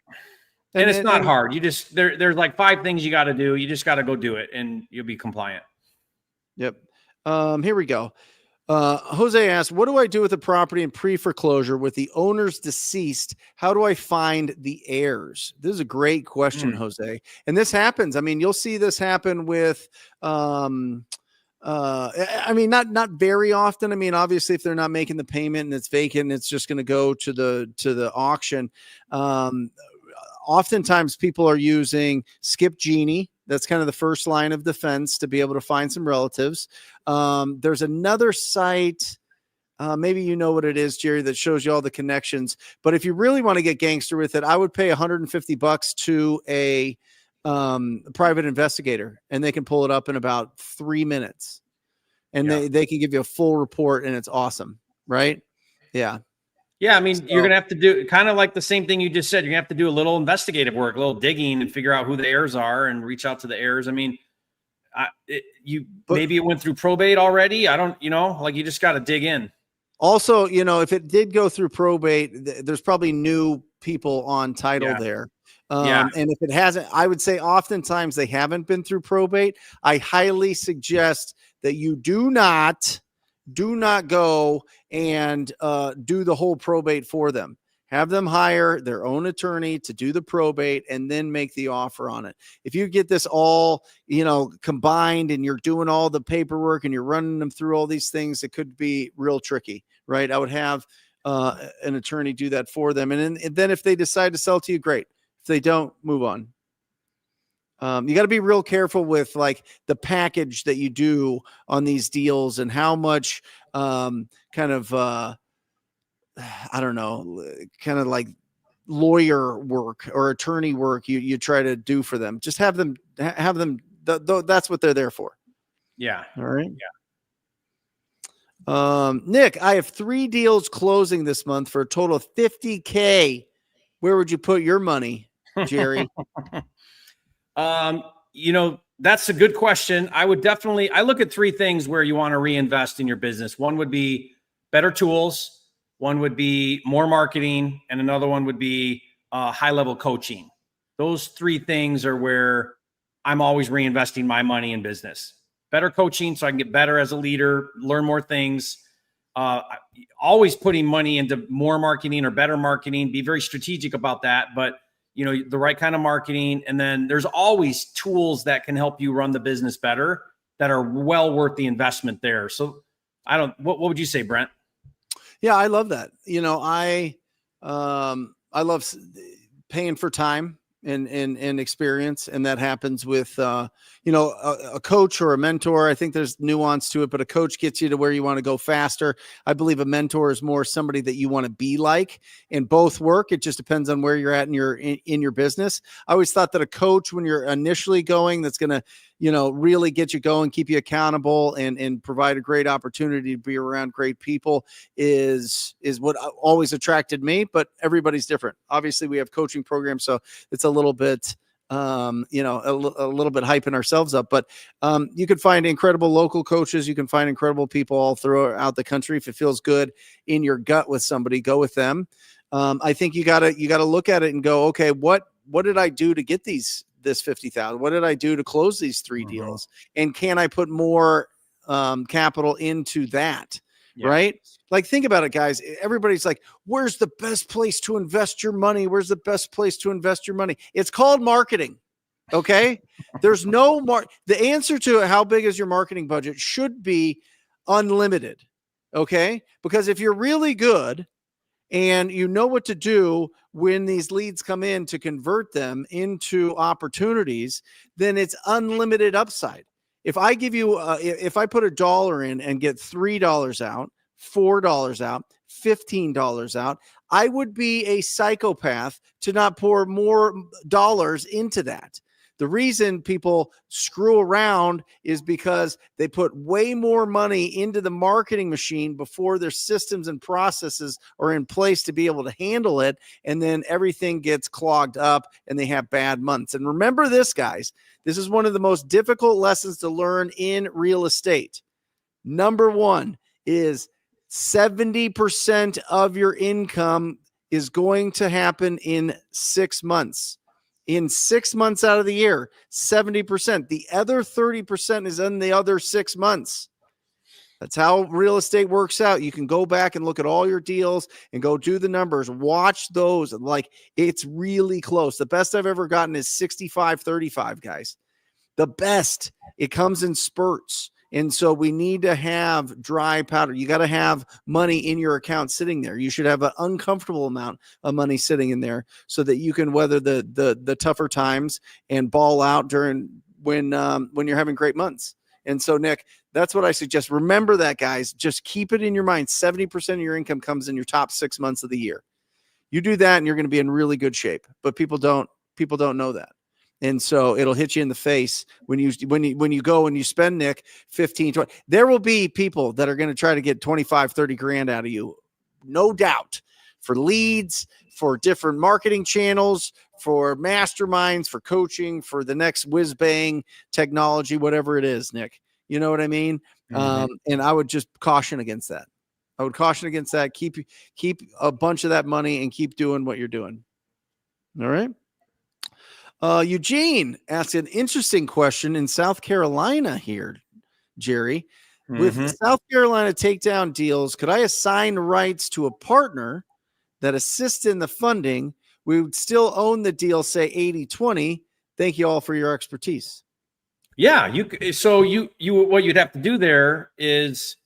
And it's not hard. You just there's like 5 things you got to do. You just got to go do it, and you'll be compliant. Yep. Here we go. Jose asked, what do I do with the property in pre-foreclosure with the owner's deceased? How do I find the heirs? This is a great question, Jose. And this happens. I mean, you'll see this happen with, I mean, not very often. I mean, obviously, if they're not making the payment and it's vacant, it's just going to go to the auction. Oftentimes people are using Skip Genie. That's kind of the first line of defense to be able to find some relatives. There's another site, maybe you know what it is, Jerry, that shows you all the connections. But if you really want to get gangster with it, I would pay $150 to a private investigator, and they can pull it up in about 3 minutes. And they can give you a full report, and it's awesome, right? Yeah. Yeah, I mean, you're going to have to do kind of like the same thing you just said. You're going to have to do a little investigative work, a little digging, and figure out who the heirs are and reach out to the heirs. I mean, maybe it went through probate already. I don't, like, you just got to dig in. Also, if it did go through probate, there's probably new people on title there. And if it hasn't, I would say oftentimes they haven't been through probate. I highly suggest that you do not go and do the whole probate for them. Have them hire their own attorney to do the probate and then make the offer on it. If you get this all, combined and you're doing all the paperwork and you're running them through all these things, it could be real tricky, right? I would have an attorney do that for them. And then if they decide to sell to you, great. If they don't, move on. You got to be real careful with like the package that you do on these deals and how much I don't know, kind of like lawyer work or attorney work you try to do for them. Just have them that's what they're there for. Yeah. All right. Yeah. Nick, I have 3 deals closing this month for a total of $50K. Where would you put your money, Jerry? That's a good question. I look at 3 things where you want to reinvest in your business. One would be better tools. One would be more marketing. And another one would be high-level coaching. Those 3 things are where I'm always reinvesting my money in business. Better coaching so I can get better as a leader, learn more things. Always putting money into more marketing or better marketing. Be very strategic about that. But the right kind of marketing. And then there's always tools that can help you run the business better that are well worth the investment there. So what would you say, Brent? Yeah, I love that. I love paying for time and experience. And that happens with, a coach or a mentor. I think there's nuance to it, but a coach gets you to where you want to go faster. I believe a mentor is more somebody that you want to be like, and both work. It just depends on where you're at in your business. I always thought that a coach, when you're initially going, that's going to, really get you going, keep you accountable, and provide a great opportunity to be around great people is what always attracted me, but everybody's different. Obviously we have coaching programs, so it's a little bit, a little bit hyping ourselves up, but you can find incredible local coaches. You can find incredible people all throughout the country. If it feels good in your gut with somebody, go with them. I think you gotta look at it and go, okay, what did I do to get this 50,000? What did I do to close these 3 deals? And can I put more capital into that? Yeah. Right? Like, think about it, guys. Everybody's like, where's the best place to invest your money? Where's the best place to invest your money? It's called marketing. Okay. There's no the answer to how big is your marketing budget should be unlimited. Okay. Because if you're really good and you know what to do when these leads come in to convert them into opportunities, then it's unlimited upside. If I give you, if I put $1 in and get $3 out, $4 out, $15 out, I would be a psychopath to not pour more dollars into that. The reason people screw around is because they put way more money into the marketing machine before their systems and processes are in place to be able to handle it. And then everything gets clogged up and they have bad months. And remember this, guys, this is one of the most difficult lessons to learn in real estate. Number one is 70% of your income is going to happen in 6 months. In 6 months out of the year, 70%. The other 30% is in the other 6 months. That's how real estate works out. You can go back and look at all your deals and go do the numbers. Watch those. Like, it's really close. The best I've ever gotten is 65-35, guys. The best. It comes in spurts. And so we need to have dry powder. You got to have money in your account sitting there. You should have an uncomfortable amount of money sitting in there so that you can weather the tougher times and ball out during when you're having great months. And so, Nick, that's what I suggest. Remember that, guys. Just keep it in your mind. 70% of your income comes in your top 6 months of the year. You do that and you're going to be in really good shape. But people don't know that. And so it'll hit you in the face when you go and you spend, Nick, 15, 20. There will be people that are going to try to get 25, 30 grand out of you. No doubt, for leads, for different marketing channels, for masterminds, for coaching, for the next whiz bang technology, whatever it is, Nick. You know what I mean? Mm-hmm. And I would just caution against that. I would caution against that. Keep a bunch of that money and keep doing what you're doing. All right. Eugene asked an interesting question in South Carolina here, Jerry. Mm-hmm. With South Carolina takedown deals, could I assign rights to a partner that assists in the funding? We would still own the deal, say 80-20. Thank you all for your expertise. Yeah, so what you'd have to do there is,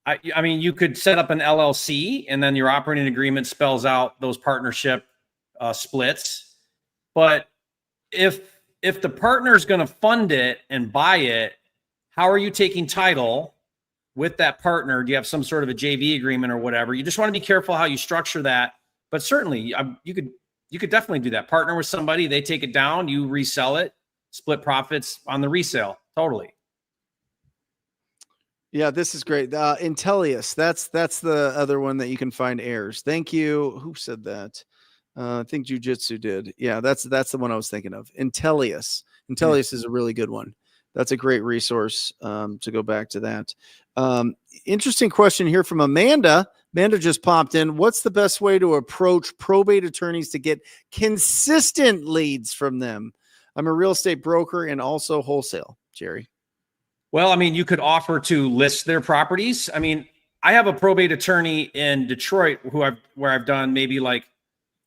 I mean, you could set up an LLC and then your operating agreement spells out those partnership splits. But if the partner is going to fund it and buy it, how are you taking title with that partner? Do you have some sort of a JV agreement or whatever? You just want to be careful how you structure that. But certainly, you could definitely do that. Partner with somebody, they take it down, you resell it, split profits on the resale. Totally. Yeah, this is great. Intellius, that's the other one that you can find heirs. Thank you. Who said that? I think Jiu-Jitsu did. Yeah, that's the one I was thinking of. Intellius is a really good one. That's a great resource to go back to that. Interesting question here from Amanda. Amanda just popped in. What's the best way to approach probate attorneys to get consistent leads from them? I'm a real estate broker and also wholesale, Jerry. Well, I mean, you could offer to list their properties. I mean, I have a probate attorney in Detroit where I've done maybe like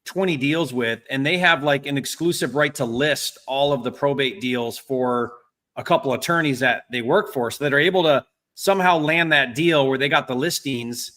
20 deals with, and they have like an exclusive right to list all of the probate deals for a couple attorneys that they work for, so that are able to somehow land that deal where they got the listings,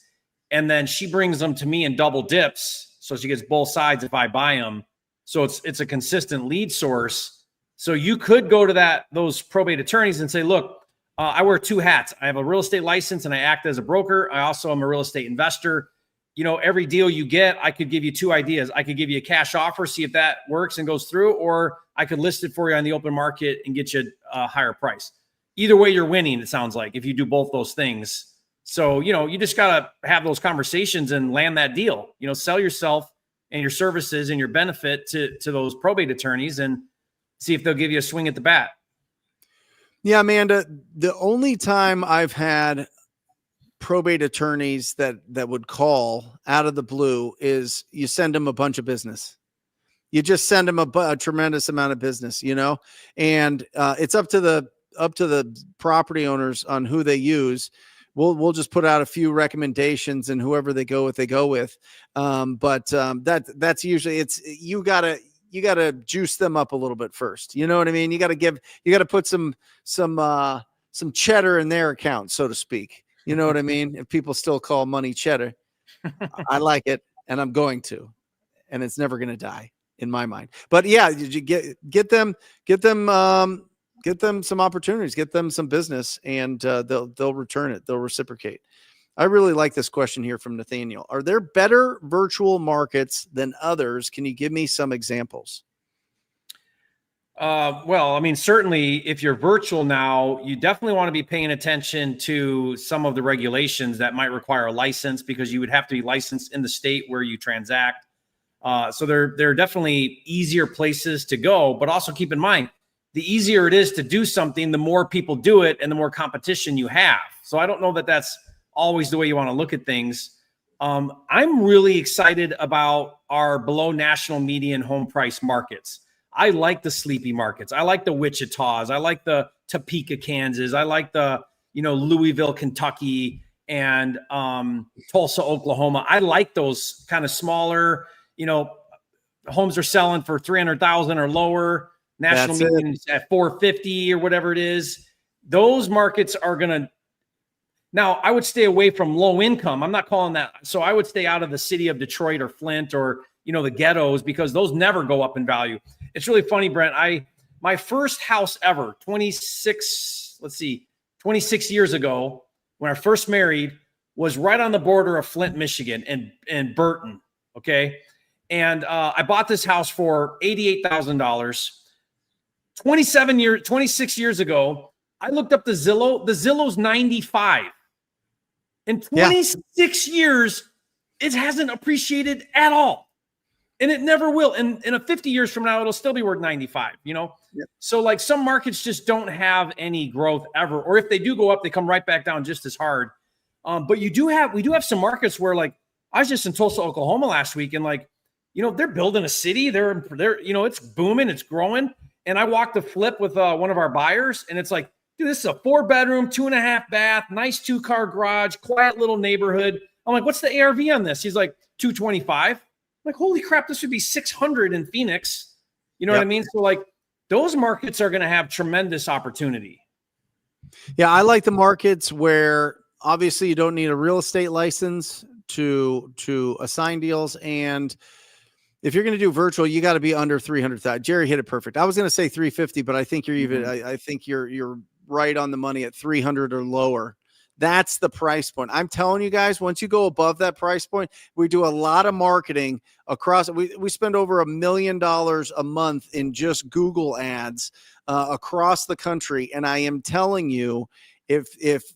and then she brings them to me in double dips, so she gets both sides if I buy them. So it's a consistent lead source. So you could go to those probate attorneys and say, look, I wear two hats. I have a real estate license and I act as a broker. I also am a real estate investor. You know, every deal you get, I could give you two ideas. I could give you a cash offer, see if that works and goes through, or I could list it for you on the open market and get you a higher price. Either way, you're winning, it sounds like, if you do both those things. So, you know, you just got to have those conversations and land that deal. You know, sell yourself and your services and your benefit to those probate attorneys and see if they'll give you a swing at the bat. Yeah, Amanda, the only time I've had probate attorneys that would call out of the blue is you send them a bunch of business. You just send them a tremendous amount of business, you know, and it's up to the property owners on who they use. We'll just put out a few recommendations and whoever they go with, they go with. That's usually you gotta juice them up a little bit first. You know what I mean? You gotta put some cheddar in their account, so to speak. You know what I mean? If people still call money cheddar, I like it, and I'm going to, and it's never going to die in my mind. But yeah, you get them some opportunities, get them some business, and they'll return it. They'll reciprocate. I really like this question here from Nathaniel. Are there better virtual markets than others? Can you give me some examples? Well, I mean, certainly if you're virtual now, you definitely want to be paying attention to some of the regulations that might require a license, because you would have to be licensed in the state where you transact. So there are definitely easier places to go, but also keep in mind, the easier it is to do something, the more people do it and the more competition you have. So I don't know that that's always the way you want to look at things. I'm really excited about our below national median home price markets. I like the sleepy markets. I like the Wichitas. I like the Topeka, Kansas. I like the, Louisville, Kentucky, and Tulsa, Oklahoma. I like those kind of smaller, homes are selling for 300,000 or lower. National median is at 450 or whatever it is. Those markets are going to, now I would stay away from low income. I'm not calling that. So I would stay out of the city of Detroit or Flint or, the ghettos, because those never go up in value. It's really funny, Brent. My first house ever, 26 years ago, when I first married, was right on the border of Flint, Michigan and Burton. Okay. And I bought this house for $88,000. 26 years ago, I looked up the Zillow. The Zillow's 95. In 26 years, it hasn't appreciated at all. And it never will. And in 50 years from now, it'll still be worth 95, Yep. So like some markets just don't have any growth ever. Or if they do go up, they come right back down just as hard. But we do have some markets where, like, I was just in Tulsa, Oklahoma last week, and they're building a city. They're it's booming, it's growing. And I walked the flip with one of our buyers, and it's like, dude, this is a 4-bedroom, 2.5 bath, nice 2-car garage, quiet little neighborhood. I'm like, what's the ARV on this? He's like, 225. Like, holy crap, this would be 600 in Phoenix. You know what I mean? So like those markets are going to have tremendous opportunity. Yeah. I like the markets where obviously you don't need a real estate license to assign deals. And if you're going to do virtual, you got to be under 300,000. Jerry hit it perfect. I was going to say 350, but I think you're even, I think you're right on the money at 300 or lower. That's the price point. I'm telling you guys, once you go above that price point, we do a lot of marketing across. We spend over $1 million a month in just Google ads across the country. And I am telling you, if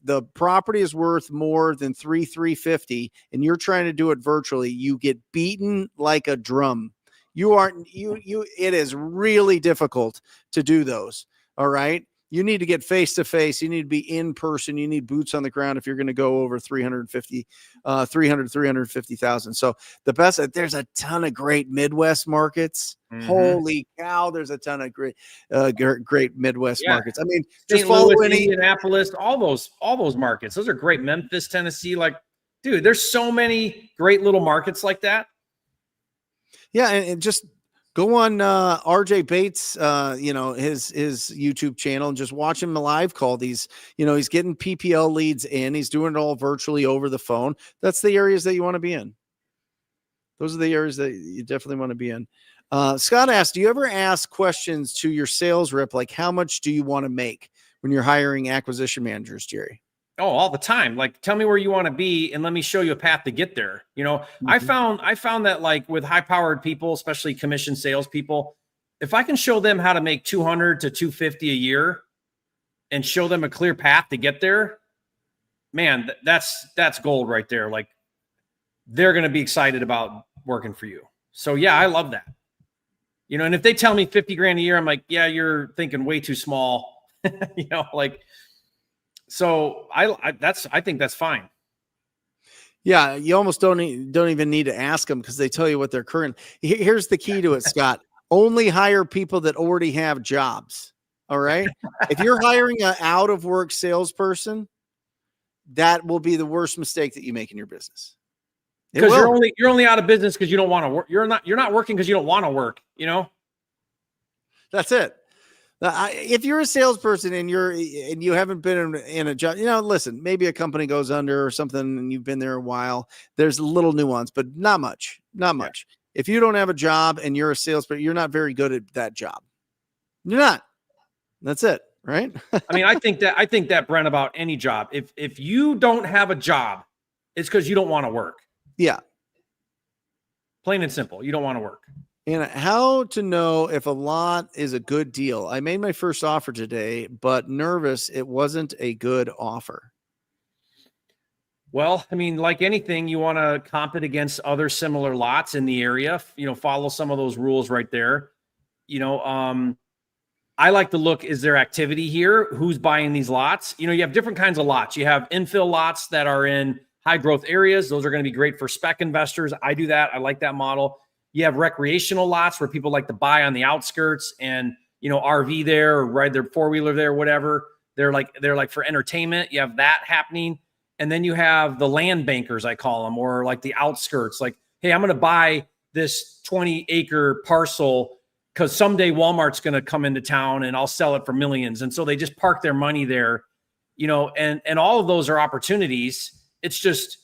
the property is worth more than $350 and you're trying to do it virtually, you get beaten like a drum. It is really difficult to do those. All right. You need to get face to face. You need to be in person. You need boots on the ground if you're going to go over 350,000. So the best, there's a ton of great Midwest markets. Mm-hmm. Holy cow. There's a ton of great Midwest markets. I mean, just follow Indianapolis, all those markets. Those are great. Memphis, Tennessee. Like, dude, there's so many great little markets like that. Yeah. And just go on RJ Bates, his YouTube channel, and just watch him live call these. He's getting PPL leads in. He's doing it all virtually over the phone. That's the areas that you want to be in. Those are the areas that you definitely want to be in. Scott asked, do you ever ask questions to your sales rep? Like, how much do you want to make when you're hiring acquisition managers, Jerry? Oh, all the time. Like, tell me where you want to be and let me show you a path to get there. You know, I found that like with high powered people, especially commission sales people, if I can show them how to make 200 to 250 a year and show them a clear path to get there, man, that's gold right there. Like, they're going to be excited about working for you. So yeah, I love that. You know, and if they tell me 50 grand a year, I'm like, yeah, you're thinking way too small. You know, like, so I think that's fine. Yeah, you almost don't even need to ask them because they tell you what their current. Here's the key to it, Scott. Only hire people that already have jobs. All right. If you're hiring an out of work salesperson, that will be the worst mistake that you make in your business. Because you're only out of business because you don't want to work. You're not working because you don't want to work. You know. That's it. If you're a salesperson and you haven't been in a job, you know, listen, maybe a company goes under or something and you've been there a while. There's a little nuance, but not much. If you don't have a job and you're a salesperson, you're not very good at that job. You're not. That's it, right? I mean, I think that Brent, about any job. If you don't have a job, it's because you don't want to work. Yeah. Plain and simple. You don't want to work. And how to know if a lot is a good deal. I made my first offer today, but nervous. It wasn't a good offer. Well, I mean, like anything, you want to comp it against other similar lots in the area, you know, follow some of those rules right there. You know, I like to look, is there activity here? Who's buying these lots? You know, you have different kinds of lots. You have infill lots that are in high growth areas. Those are going to be great for spec investors. I do that. I like that model. You have recreational lots where people like to buy on the outskirts and, you know, RV there or ride their four-wheeler there, whatever. They're like for entertainment. You have that happening. And then you have the land bankers, I call them, or like the outskirts. Like, hey, I'm going to buy this 20-acre parcel because someday Walmart's going to come into town and I'll sell it for millions. And so they just park their money there, you know, and all of those are opportunities. It's just,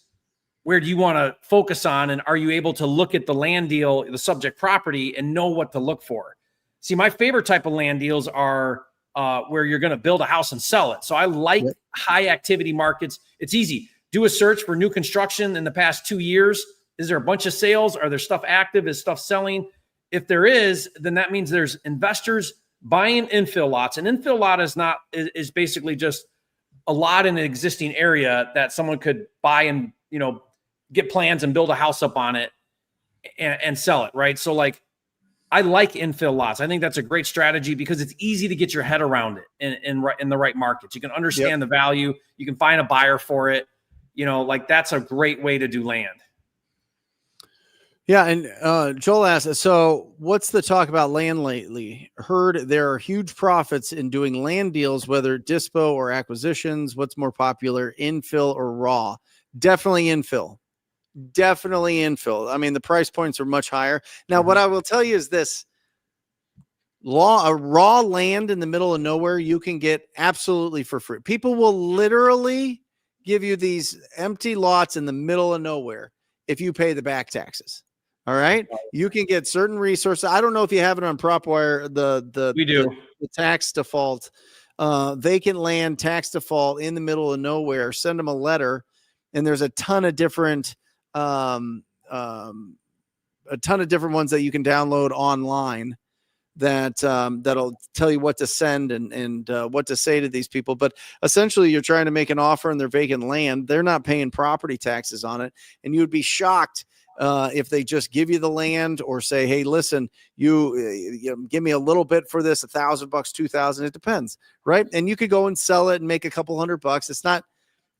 where do you want to focus on? And are you able to look at the land deal, the subject property, and know what to look for? See, my favorite type of land deals are where you're going to build a house and sell it. So I like high activity markets. It's easy. Do a search for new construction in the past 2 years. Is there a bunch of sales? Are there stuff active? Is stuff selling? If there is, then that means there's investors buying infill lots. An infill lot is basically just a lot in an existing area that someone could buy and, you know, get plans and build a house up on it and sell it. Right. So like, I like infill lots. I think that's a great strategy because it's easy to get your head around it in the right market. You can understand the value. You can find a buyer for it. You know, like that's a great way to do land. Yeah. And Joel asked, so what's the talk about land lately? Heard there are huge profits in doing land deals, whether dispo or acquisitions. What's more popular, infill or raw? Definitely infill. I mean, the price points are much higher. Now, what I will tell you is this: raw land in the middle of nowhere, you can get absolutely for free. People will literally give you these empty lots in the middle of nowhere if you pay the back taxes. All right. You can get certain resources. I don't know if you have it on PropWire, We do. the tax default, vacant land tax default in the middle of nowhere. Send them a letter. And there's a ton of different ones that you can download online that that'll tell you what to send and what to say to these people. But essentially, you're trying to make an offer on their vacant land. They're not paying property taxes on it, and you would be shocked if they just give you the land or say, "Hey, listen, you give me a little bit for this, $1,000, $2,000." It depends, right? And you could go and sell it and make a couple $100.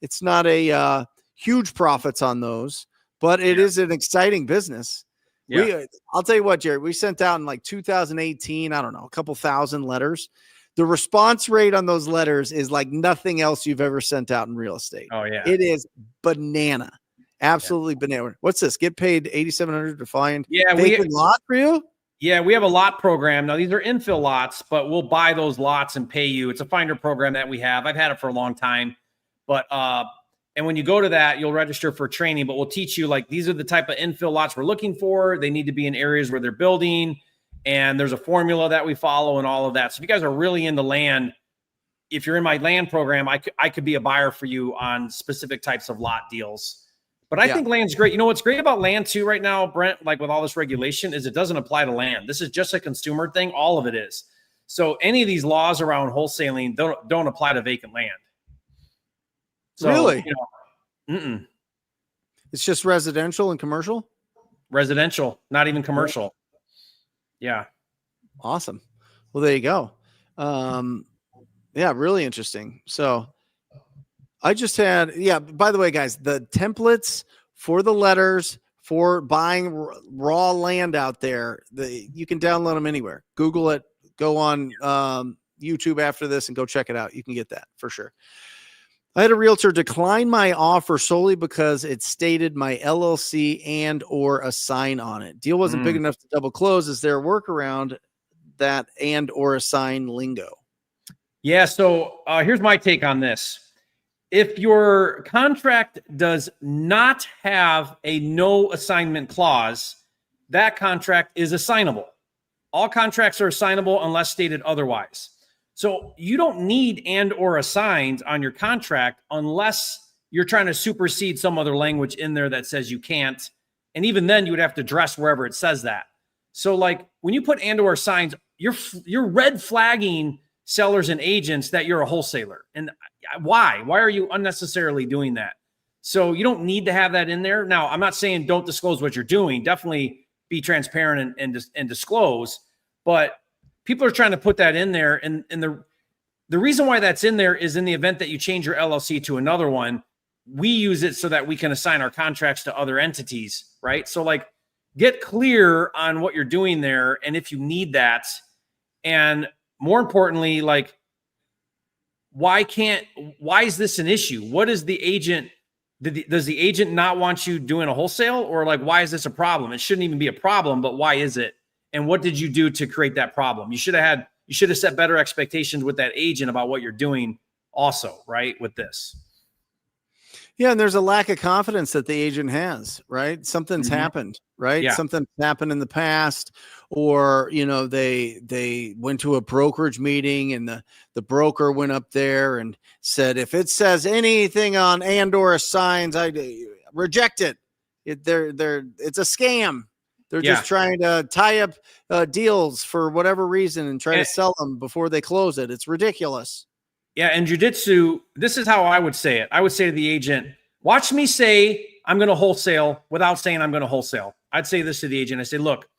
It's not a huge profits on those, but it is an exciting business. Yeah. I'll tell you what, Jerry, we sent out in like 2018, I don't know, a couple thousand letters. The response rate on those letters is like nothing else you've ever sent out in real estate. Oh yeah. It is banana. Absolutely banana. What's this? Get paid $8,700 to find vacant lot for you? Yeah, we have a lot program. Now, these are infill lots, but we'll buy those lots and pay you. It's a finder program that we have. I've had it for a long time. But and when you go to that, you'll register for training, but we'll teach you like these are the type of infill lots we're looking for. They need to be in areas where they're building. And there's a formula that we follow and all of that. So if you guys are really into land, if you're in my land program, I could be a buyer for you on specific types of lot deals. But I think land's great. You know what's great about land too right now, Brent, like with all this regulation, is it doesn't apply to land. This is just a consumer thing. All of it is. So any of these laws around wholesaling don't apply to vacant land. So, really? You know, it's just residential and commercial? Residential, not even commercial. Yeah. Awesome. Well, there you go. Yeah, really interesting. So I just had, by the way, guys, the templates for the letters for buying raw land out there, you can download them anywhere. Google it, go on YouTube after this and go check it out. You can get that for sure. I had a realtor decline my offer solely because it stated my LLC and or a sign on it. Deal wasn't big enough to double close. Is there a workaround that and or a sign lingo? Yeah. So here's my take on this. If your contract does not have a no assignment clause, that contract is assignable. All contracts are assignable unless stated otherwise. So you don't need and or assigned on your contract unless you're trying to supersede some other language in there that says you can't. And even then you would have to address wherever it says that. So like when you put and or assigned, you're red flagging sellers and agents that you're a wholesaler. And why are you unnecessarily doing that? So you don't need to have that in there. Now, I'm not saying don't disclose what you're doing. Definitely be transparent and disclose, but people are trying to put that in there. And the reason why that's in there is in the event that you change your LLC to another one, we use it so that we can assign our contracts to other entities, right? So like get clear on what you're doing there. And if you need that, and more importantly, like, why is this an issue? What is the agent? Does the agent not want you doing a wholesale, or like, why is this a problem? It shouldn't even be a problem, but why is it? And what did you do to create that problem? You should have set better expectations with that agent about what you're doing also, right? With this. Yeah. And there's a lack of confidence that the agent has, right? Something's happened, right? Yeah. Something's happened in the past, or, they went to a brokerage meeting and the broker went up there and said, if it says anything on and or assigns, I reject it. It's a scam. They're just trying to tie up deals for whatever reason and try to sell them before they close it. It's ridiculous. Yeah. And jujitsu, this is how I would say it. I would say to the agent, watch me say I'm going to wholesale without saying I'm going to wholesale. I'd say this to the agent. I say, look,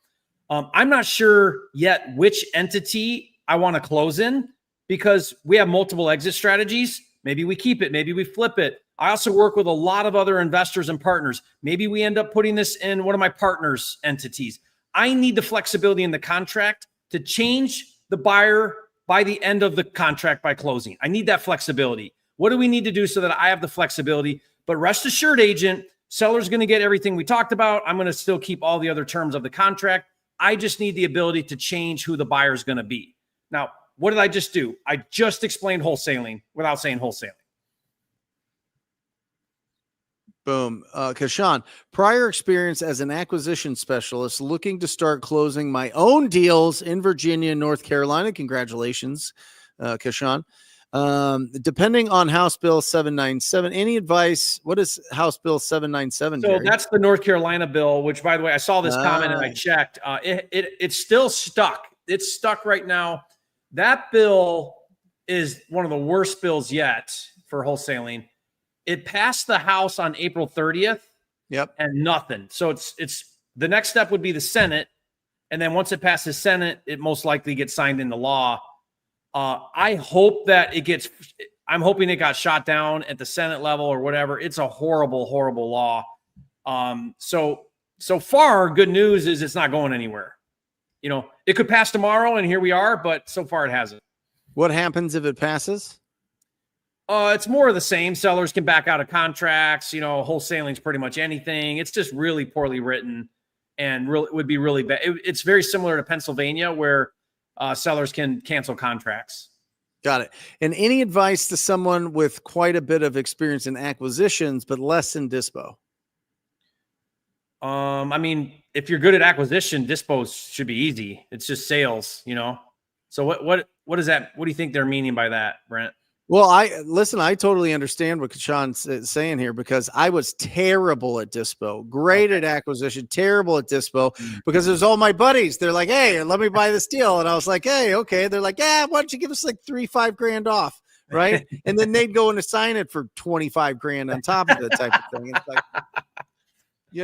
I'm not sure yet which entity I want to close in because we have multiple exit strategies. Maybe we keep it. Maybe we flip it. I also work with a lot of other investors and partners. Maybe we end up putting this in one of my partners' entities. I need the flexibility in the contract to change the buyer by the end of the contract by closing. I need that flexibility. What do we need to do so that I have the flexibility? But rest assured, agent, seller's going to get everything we talked about. I'm going to still keep all the other terms of the contract. I just need the ability to change who the buyer is going to be. Now, what did I just do? I just explained wholesaling without saying wholesaling. Boom. Kashan, prior experience as an acquisition specialist looking to start closing my own deals in Virginia, North Carolina. Congratulations, Kashan. Depending on House Bill 797, any advice? What is House Bill 797? So Jerry? That's the North Carolina bill, which, by the way, I saw this comment and I checked. It's still stuck. It's stuck right now. That bill is one of the worst bills yet for wholesaling. It passed the House on April 30th. Yep. And nothing. So it's the next step would be the Senate. And then once it passes Senate, it most likely gets signed into law. I hope that I'm hoping it got shot down at the Senate level or whatever. It's a horrible, horrible law. So far, good news is it's not going anywhere. It could pass tomorrow and here we are, but so far it hasn't. What happens if it passes? It's more of the same. Sellers can back out of contracts. Wholesaling's pretty much anything. It's just really poorly written and would be really bad. It's very similar to Pennsylvania where sellers can cancel contracts. Got it. And any advice to someone with quite a bit of experience in acquisitions, but less in dispo? if you're good at acquisition, dispose should be easy. It's just sales, So what is that? What do you think they're meaning by that, Brent? Well, I totally understand what Sean's saying here, because I was terrible at dispo, great at acquisition, terrible at dispo, because it was all my buddies. They're like, hey, let me buy this deal. And I was like, hey, okay. They're like, yeah, why don't you give us like $5 grand off? Right. And then they'd go and assign it for 25 grand on top of it, type of thing. It's like,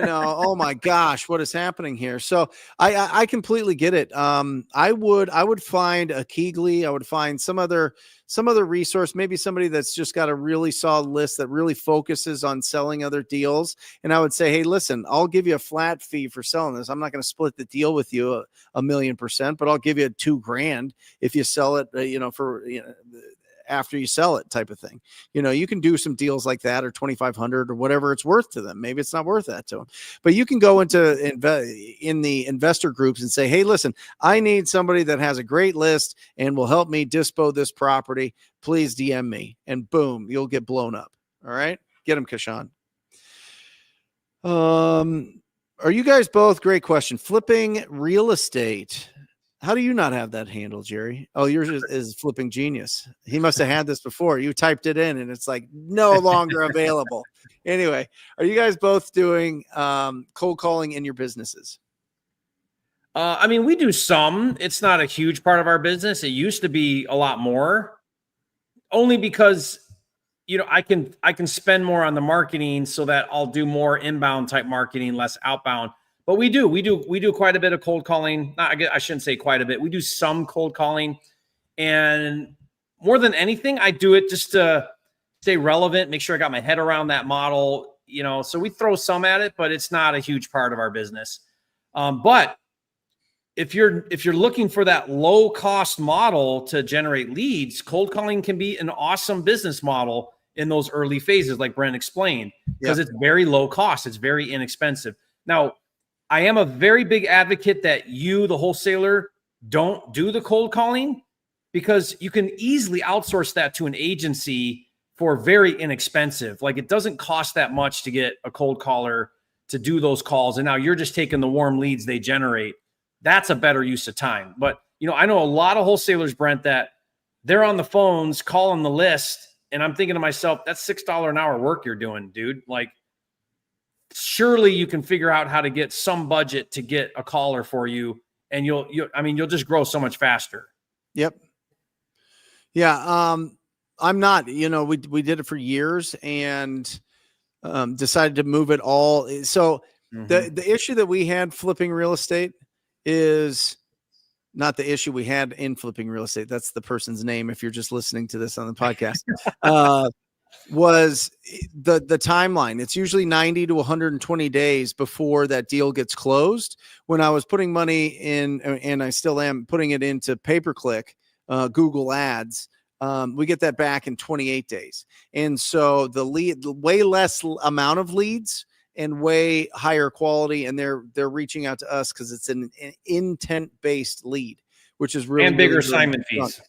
oh my gosh, what is happening here? So I completely get it. I would find a Keegley. I would find some other resource, maybe somebody that's just got a really solid list that really focuses on selling other deals. And I would say, hey, listen, I'll give you a flat fee for selling this. I'm not going to split the deal with you a $1,000,000%, but I'll give you $2 grand if you sell it, after you sell it, type of thing. You can do some deals like that, or 2,500 or whatever it's worth to them. Maybe it's not worth that to them, but you can go into in the investor groups and say, hey, listen, I need somebody that has a great list and will help me dispo this property. Please DM me, and boom, you'll get blown up. All right. Get him, Kashan. Are you guys both? Great question. Flipping real estate. How do you not have that handle, Jerry? Oh, yours is Flipping Genius. He must have had this before. You typed it in and it's like no longer available. Anyway, are you guys both doing cold calling in your businesses? We do some. It's not a huge part of our business. It used to be a lot more, only because I can spend more on the marketing so that I'll do more inbound type marketing, less outbound. But we do quite a bit of cold calling. I shouldn't say quite a bit. We do some cold calling, and more than anything, I do it just to stay relevant, make sure I got my head around that model. So we throw some at it, but it's not a huge part of our business. But if you're looking for that low cost model to generate leads, cold calling can be an awesome business model in those early phases, like Brent explained, because It's very low cost. It's very inexpensive. Now, I am a very big advocate that you, the wholesaler, don't do the cold calling, because you can easily outsource that to an agency for very inexpensive. Like, it doesn't cost that much to get a cold caller to do those calls. And now you're just taking the warm leads they generate. That's a better use of time. But, I know a lot of wholesalers, Brent, that they're on the phones calling the list. And I'm thinking to myself, that's $6 an hour work you're doing, dude. Like, surely you can figure out how to get some budget to get a caller for you, and you'll just grow so much faster. Yep. Yeah. I'm not, we did it for years and decided to move it all. So the issue that we had flipping real estate is not the issue we had in flipping real estate. That's the person's name, if you're just listening to this on the podcast. Was the timeline. It's usually 90 to 120 days before that deal gets closed. When I was putting money in, and I still am putting it into pay-per-click, Google ads, we get that back in 28 days. And so the way less amount of leads and way higher quality. And they're reaching out to us because it's an intent-based lead, which is really, and bigger really, assignment really fees.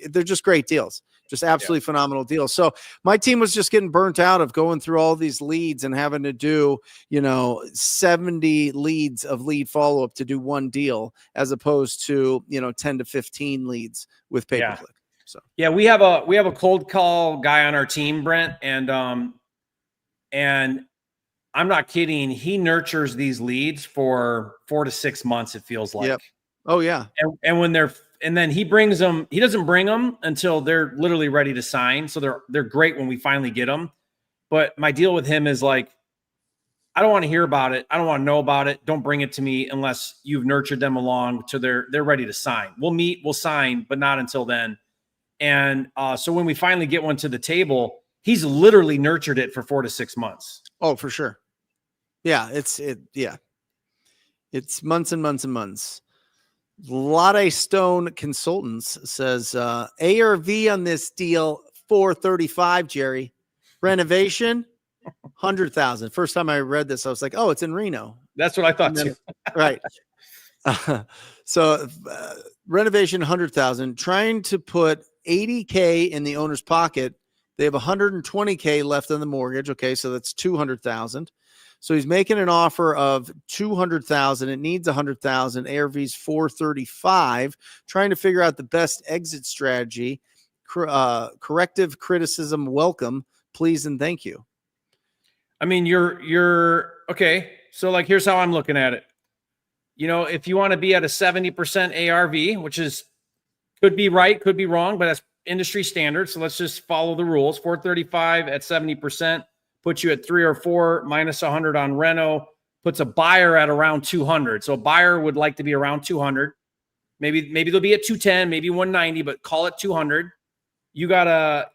They're just great deals. Just absolutely phenomenal deals. So my team was just getting burnt out of going through all these leads and having to do, 70 leads of lead follow-up to do one deal, as opposed to, 10 to 15 leads with pay-per-click. So we have a cold call guy on our team, Brent, and I'm not kidding. He nurtures these leads for 4 to 6 months. It feels like. Yep. Oh yeah. And then he brings them. He doesn't bring them until they're literally ready to sign. So they're great when we finally get them. But my deal with him is like, I don't want to hear about it. I don't want to know about it. Don't bring it to me unless you've nurtured them along to they're ready to sign. We'll meet, we'll sign, but not until then. And so when we finally get one to the table, he's literally nurtured it for 4 to 6 months. Oh, for sure. Yeah, it's months and months and months. Lotte Stone Consultants says ARV on this deal $435, Jerry. Renovation 100,000. First time I read this, I was like, oh, it's in Reno. That's what I thought too. Right. So renovation 100,000. Trying to put 80K in the owner's pocket. They have 120K left on the mortgage. Okay, so that's 200,000. So he's making an offer of 200,000. It needs 100,000. ARV's 435. Trying to figure out the best exit strategy. Corrective criticism, welcome, please and thank you. I mean, you're okay. So like, here's how I'm looking at it. You know, if you want to be at a 70% ARV, which is could be right, could be wrong, but that's industry standard. So let's just follow the rules. 435 at 70% puts you at 3 or 4 minus 100 on reno, puts a buyer at around 200. So a buyer would like to be around 200. Maybe they'll be at 210, maybe 190, but call it 200. You gotta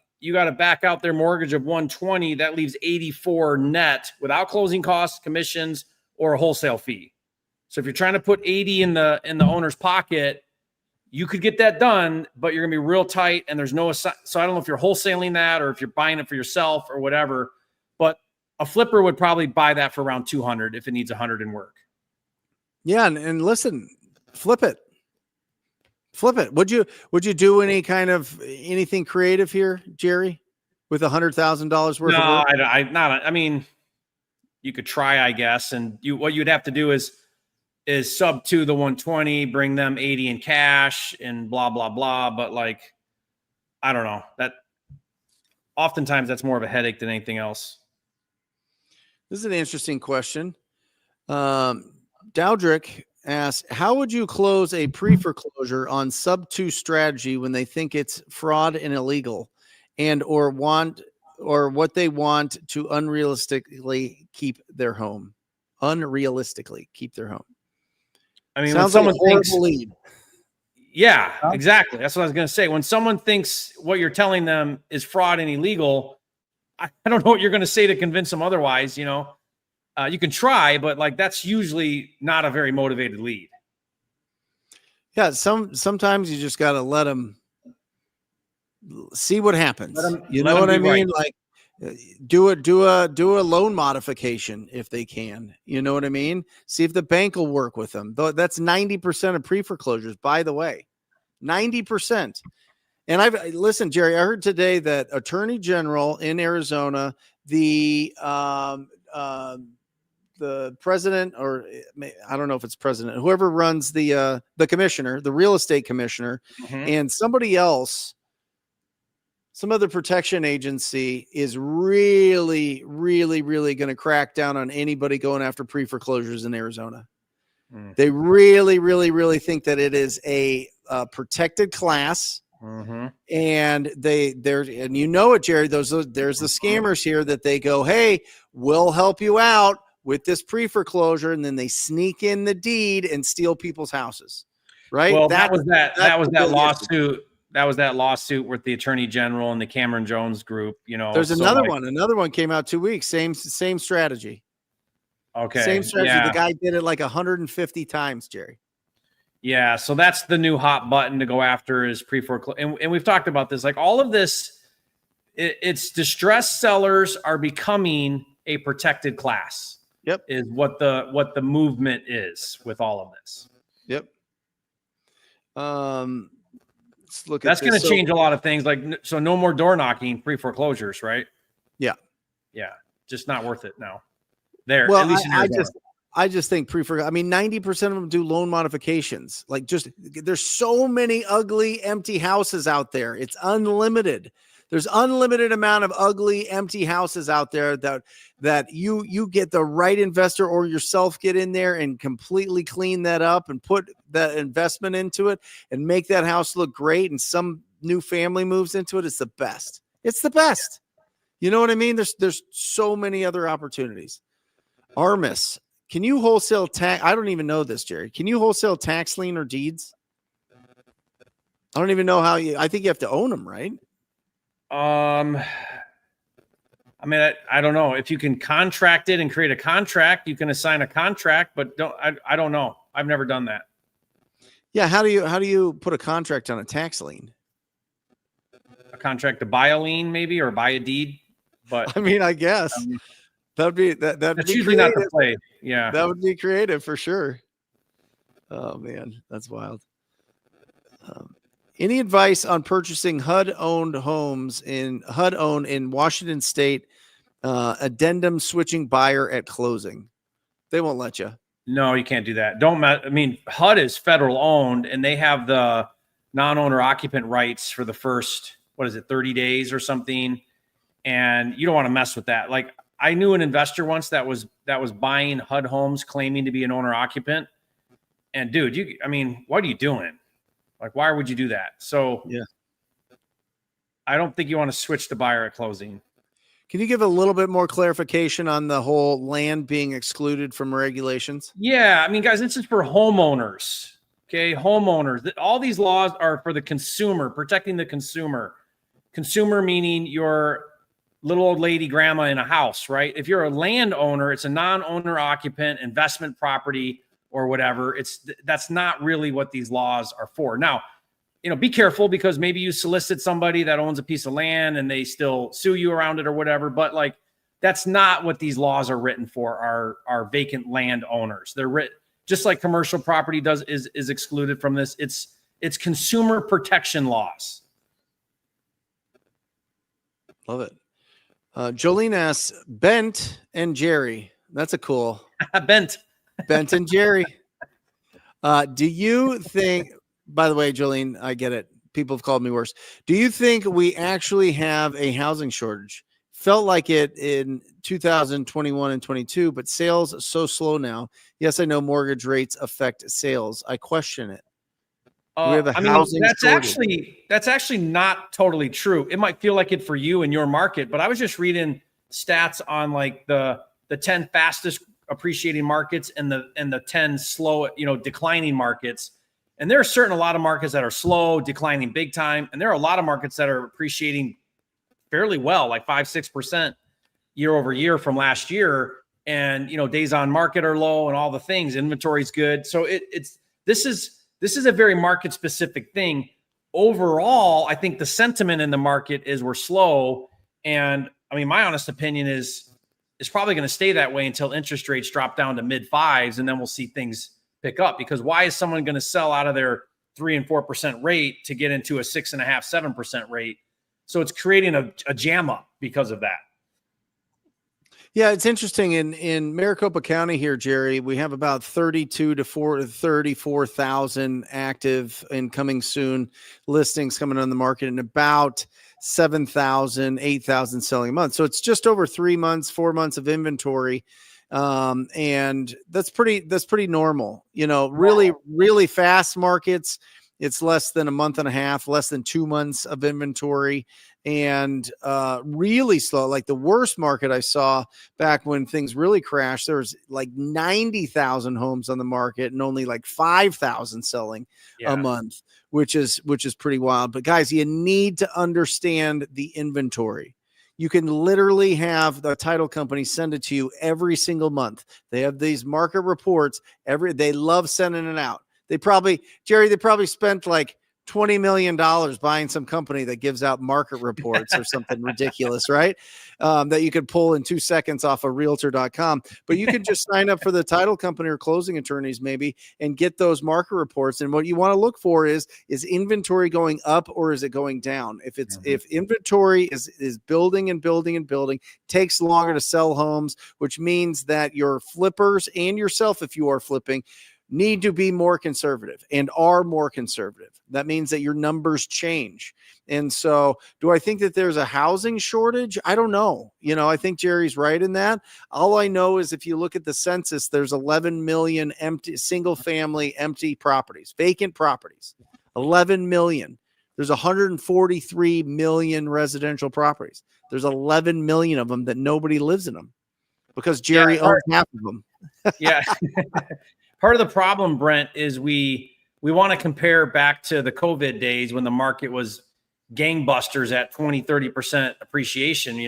back out their mortgage of 120. That leaves 84 net without closing costs, commissions, or a wholesale fee. So if you're trying to put 80 in the owner's pocket, you could get that done, but you're gonna be real tight. And there's no, so I don't know if you're wholesaling that or if you're buying it for yourself or whatever. But a flipper would probably buy that for around 200 if it needs 100 in work. Yeah, and listen, flip it. Flip it. Would you do any kind of anything creative here, Jerry, with $100,000 worth No, of work? I mean, you could try, I guess. And what you'd have to do is sub to the 120, bring them 80 in cash and blah, blah, blah. But like, I don't know, that oftentimes that's more of a headache than anything else. This is an interesting question. Dowdrick asks, how would you close a pre-foreclosure on sub 2 strategy when they think it's fraud and illegal and or what they want to unrealistically keep their home? Unrealistically keep their home. I mean, sounds when like someone a thinks, horrible lead. yeah, exactly. That's what I was going to say. When someone thinks what you're telling them is fraud and illegal, I don't know what you're going to say to convince them otherwise. You know, you can try, but like, that's usually not a very motivated lead. Yeah. Sometimes you just got to let them see what happens. You know what I mean? Right. Like do a loan modification if they can, you know what I mean? See if the bank will work with them. Though that's 90% of pre-foreclosures, by the way, 90%. And listen, Jerry, I heard today that Attorney General in Arizona, the president, or I don't know if it's president, whoever runs the commissioner, the real estate commissioner, and somebody else, some other protection agency is really, really, really going to crack down on anybody going after pre-foreclosures in Arizona. They really, really, really think that it is a protected class. And and you know it, Jerry, there's the scammers here that they go, hey, we'll help you out with this pre-foreclosure, and then they sneak in the deed and steal people's houses. Right. Well, that was that lawsuit. That was that lawsuit with the Attorney General and the Cameron Jones group. You know, there's another one. Another one came out 2 weeks. Same strategy. Okay. Same strategy. Yeah. The guy did it like 150 times, Jerry. Yeah. So that's the new hot button to go after is pre-foreclosure. And we've talked about this, like all of this, it's distressed sellers are becoming a protected class. Yep. Is what the movement is with all of this. Yep. Let's look That's at going to change a lot of things. Like, so no more door knocking pre-foreclosures, right? Yeah. Yeah. Just not worth it now. There. Well, at least I just think I mean, 90% of them do loan modifications. Like there's so many ugly, empty houses out there. It's unlimited. There's unlimited amount of ugly, empty houses out there that you get the right investor or yourself get in there and completely clean that up and put that investment into it and make that house look great. And some new family moves into it. It's the best. It's the best. You know what I mean? There's so many other opportunities. Armis, can you wholesale tax? I don't even know this, Jerry. Can you wholesale tax lien or deeds? I don't even know how I think you have to own them, right? I mean, I don't know if you can contract it and create a contract, you can assign a contract, but I don't know. I've never done that. Yeah. How do you put a contract on a tax lien? A contract to buy a lien maybe, or buy a deed. But I mean, I guess that'd be that's usually not the play. Yeah. That would be creative for sure. Oh man, that's wild. Any advice on purchasing HUD-owned homes in Washington State addendum switching buyer at closing. They won't let you. No, you can't do that. I mean, HUD is federal owned, and they have the non-owner occupant rights for the first, 30 days or something. And you don't want to mess with that. Like, I knew an investor once that was buying HUD homes claiming to be an owner occupant. And dude, what are you doing? Like, why would you do that? So yeah, I don't think you want to switch the buyer at closing. Can you give a little bit more clarification on the whole land being excluded from regulations? Yeah. I mean, guys, this is for homeowners. Okay. Homeowners. All these laws are for the consumer, protecting the consumer. Consumer meaning your little old lady grandma in a house, right? If you're a landowner, it's a non-owner occupant investment property or whatever. That's not really what these laws are for. Now, be careful, because maybe you solicit somebody that owns a piece of land and they still sue you around it or whatever. But like, that's not what these laws are written for. Are vacant land owners. They're written just like commercial property is excluded from this. It's consumer protection laws. Love it. Jolene asks, Brent and Jerry. That's a cool. Brent and Jerry. Do you think, by the way, Jolene, I get it. People have called me worse. Do you think we actually have a housing shortage? Felt like it in 2021 and 22, but sales are so slow now. Yes, I know mortgage rates affect sales. I question it. We have a housing shortage. That's actually not totally true. It might feel like it for you in your market, but I was just reading stats on like the 10 fastest appreciating markets and the 10 slow, declining markets. And there are a lot of markets that are slow, declining big time. And there are a lot of markets that are appreciating fairly well, like 5-6% year over year from last year. And, days on market are low and all the things. Inventory is good. So this is a very market specific thing. Overall, I think the sentiment in the market is we're slow. And I mean, my honest opinion is it's probably going to stay that way until interest rates drop down to mid 5s. And then we'll see things pick up, because why is someone going to sell out of their 3 and 4% rate to get into a 6.5-7% rate? So it's creating a jam up because of that. Yeah, it's interesting. In Maricopa County here, Jerry, we have about 32 to 34,000 active and coming soon listings coming on the market, and about 7,000, 8,000 selling a month. So it's just over 3 months, 4 months of inventory. And that's pretty normal. Really, really fast markets, it's less than a month and a half, less than 2 months of inventory. And really slow. Like the worst market I saw back when things really crashed, there was like 90,000 homes on the market and only like 5,000 selling a month, which is pretty wild. But guys, you need to understand the inventory. You can literally have the title company send it to you every single month. They have these market reports they love sending it out. They probably spent like $20 million buying some company that gives out market reports or something ridiculous, right? That you could pull in 2 seconds off of realtor.com. But you can just sign up for the title company or closing attorneys maybe and get those market reports. And what you want to look for is inventory going up or is it going down? If inventory is building and building and building, takes longer to sell homes, which means that your flippers and yourself, if you are flipping, need to be more conservative and are more conservative. That means that your numbers change. And so do I think that there's a housing shortage? I don't know. I think Jerry's right in that. All I know is if you look at the census, there's 11 million empty single family empty properties, vacant properties, 11 million. There's 143 million residential properties. There's 11 million of them that nobody lives in them because Jerry owns half of them. Yeah. Part of the problem, Brent, is we want to compare back to the COVID days when the market was gangbusters at 20-30% appreciation,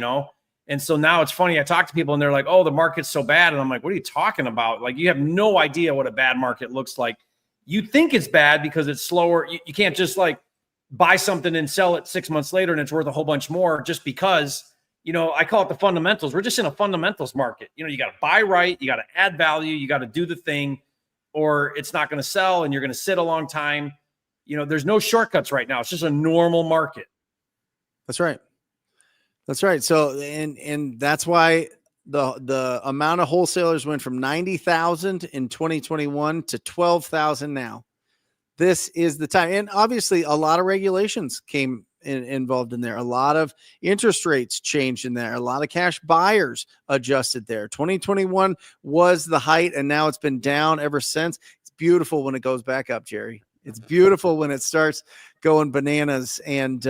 And so now it's funny. I talk to people and they're like, oh, the market's so bad. And I'm like, what are you talking about? Like, you have no idea what a bad market looks like. You think it's bad because it's slower. You can't just like buy something and sell it 6 months later and it's worth a whole bunch more just because, I call it the fundamentals. We're just in a fundamentals market. You got to buy right. You got to add value. You got to do the thing, or it's not going to sell and you're going to sit a long time. There's no shortcuts right now. It's just a normal market. That's right. That's right. So, and that's why the amount of wholesalers went from 90,000 in 2021 to 12,000 now. This is the time. And obviously a lot of regulations came involved in there. A lot of interest rates changed in there. A lot of cash buyers adjusted there. 2021 was the height, and now it's been down ever since. It's beautiful when it goes back up, Jerry. It's beautiful when it starts going bananas and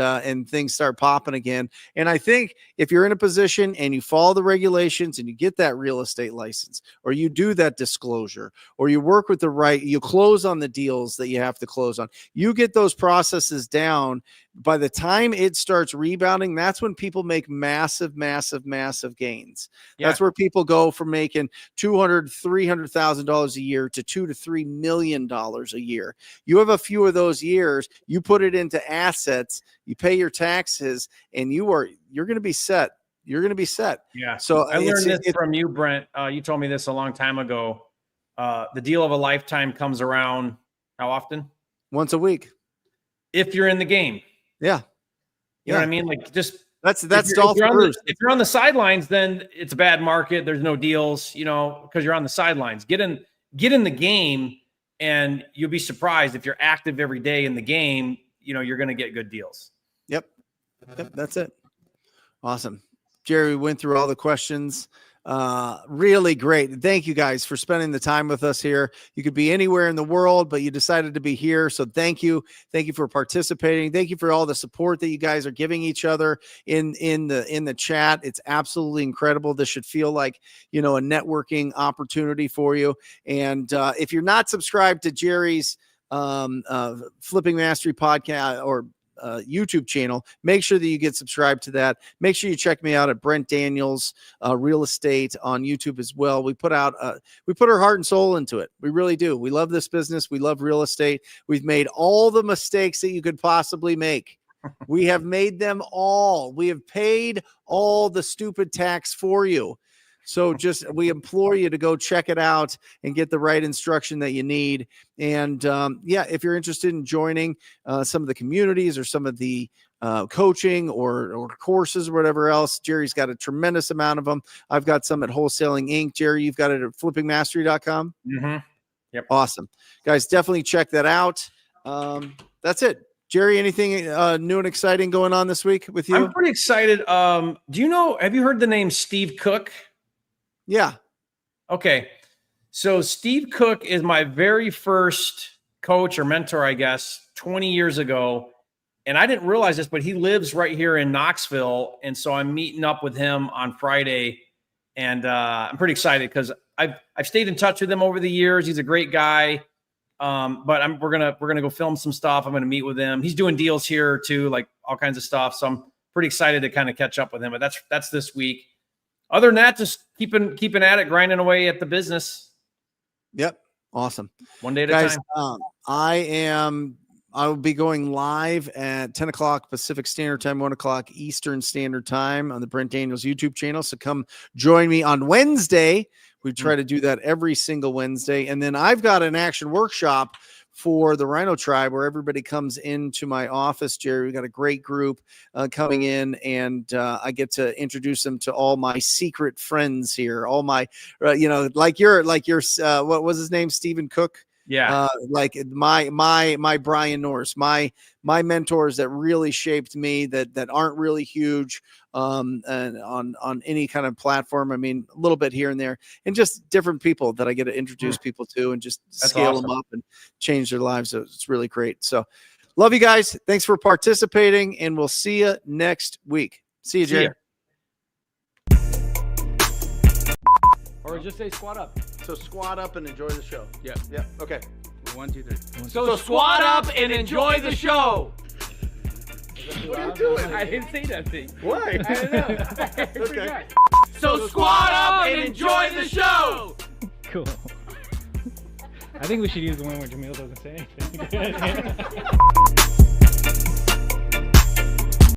things start popping again. And I think if you're in a position and you follow the regulations and you get that real estate license, or you do that disclosure, or you work with the right, you close on the deals that you have to close on, you get those processes down. By the time it starts rebounding, that's when people make massive gains. Yeah. That's where people go from making $200,000-$300,000 a year to $2 to $3 million a year. You have a few of those years, you put it into assets, you pay your taxes, and you're going to be set. You're going to be set. Yeah. So I learned this from you, Brent. You told me this a long time ago. The deal of a lifetime comes around how often? Once a week. If you're in the game. Yeah. You know what I mean? Like, just that's if you're on the sidelines, then it's a bad market. There's no deals, because you're on the sidelines. Get in the game, and you'll be surprised if you're active every day in the game. You're going to get good deals. Yep. That's it. Awesome. Jerry, we went through all the questions. Really great. Thank you guys for spending the time with us here. You could be anywhere in the world, but you decided to be here. So thank you. Thank you for participating. Thank you for all the support that you guys are giving each other in the chat. It's absolutely incredible. This should feel like, a networking opportunity for you. And if you're not subscribed to Jerry's Flipping Mastery podcast or YouTube channel, make sure that you get subscribed to that. Make sure you check me out at Brent Daniels Real Estate on YouTube as well. We put our heart and soul into it. We really do. We love this business. We love real estate. We've made all the mistakes that you could possibly make. We have made them all. We have paid all the stupid tax for you. So we implore you to go check it out and get the right instruction that you need. And if you're interested in joining some of the communities or some of the coaching or courses or whatever else, Jerry's got a tremendous amount of them. I've got some at Wholesaling Inc. Jerry, you've got it at flippingmastery.com. Mm-hmm. Yep. Awesome. Guys, definitely check that out. That's it. Jerry, anything new and exciting going on this week with you? I'm pretty excited. Have you heard the name Steve Cook? Yeah. Okay. So Steve Cook is my very first coach or mentor, I guess, 20 years ago. And I didn't realize this, but he lives right here in Knoxville. And so I'm meeting up with him on Friday. And I'm pretty excited because I've stayed in touch with him over the years. He's a great guy. But we're gonna go film some stuff. I'm gonna meet with him. He's doing deals here too, like all kinds of stuff. So I'm pretty excited to kind of catch up with him. But that's this week. Other than that, just keeping at it, grinding away at the business. Yep. Awesome. One day at a time. I will be going live at 10 o'clock Pacific Standard Time, 1 o'clock Eastern Standard Time on the Brent Daniels YouTube channel. So come join me on Wednesday. We try to do that every single Wednesday. And then I've got an action workshop for the Rhino Tribe where everybody comes into my office, Jerry. We got a great group coming in, and I get to introduce them to all my secret friends here. All my, like your what was his name? Stephen Cook. Yeah. Like my Brian Norris, my mentors that really shaped me that aren't really huge and on any kind of platform. I mean, a little bit here and there, and just different people that I get to introduce people to and just scale them up and change their lives. So it's really great. So love you guys. Thanks for participating, and we'll see you next week. See you, Jerry. Or just say squat up. So squat up and enjoy the show. Yeah. Yeah. Okay. 1, 2, 3. So squat up and enjoy the show. What are you doing? I didn't say nothing. Why? I don't know. Okay. So squat up and enjoy the show. Cool. I think we should use the one where Jamil doesn't say anything.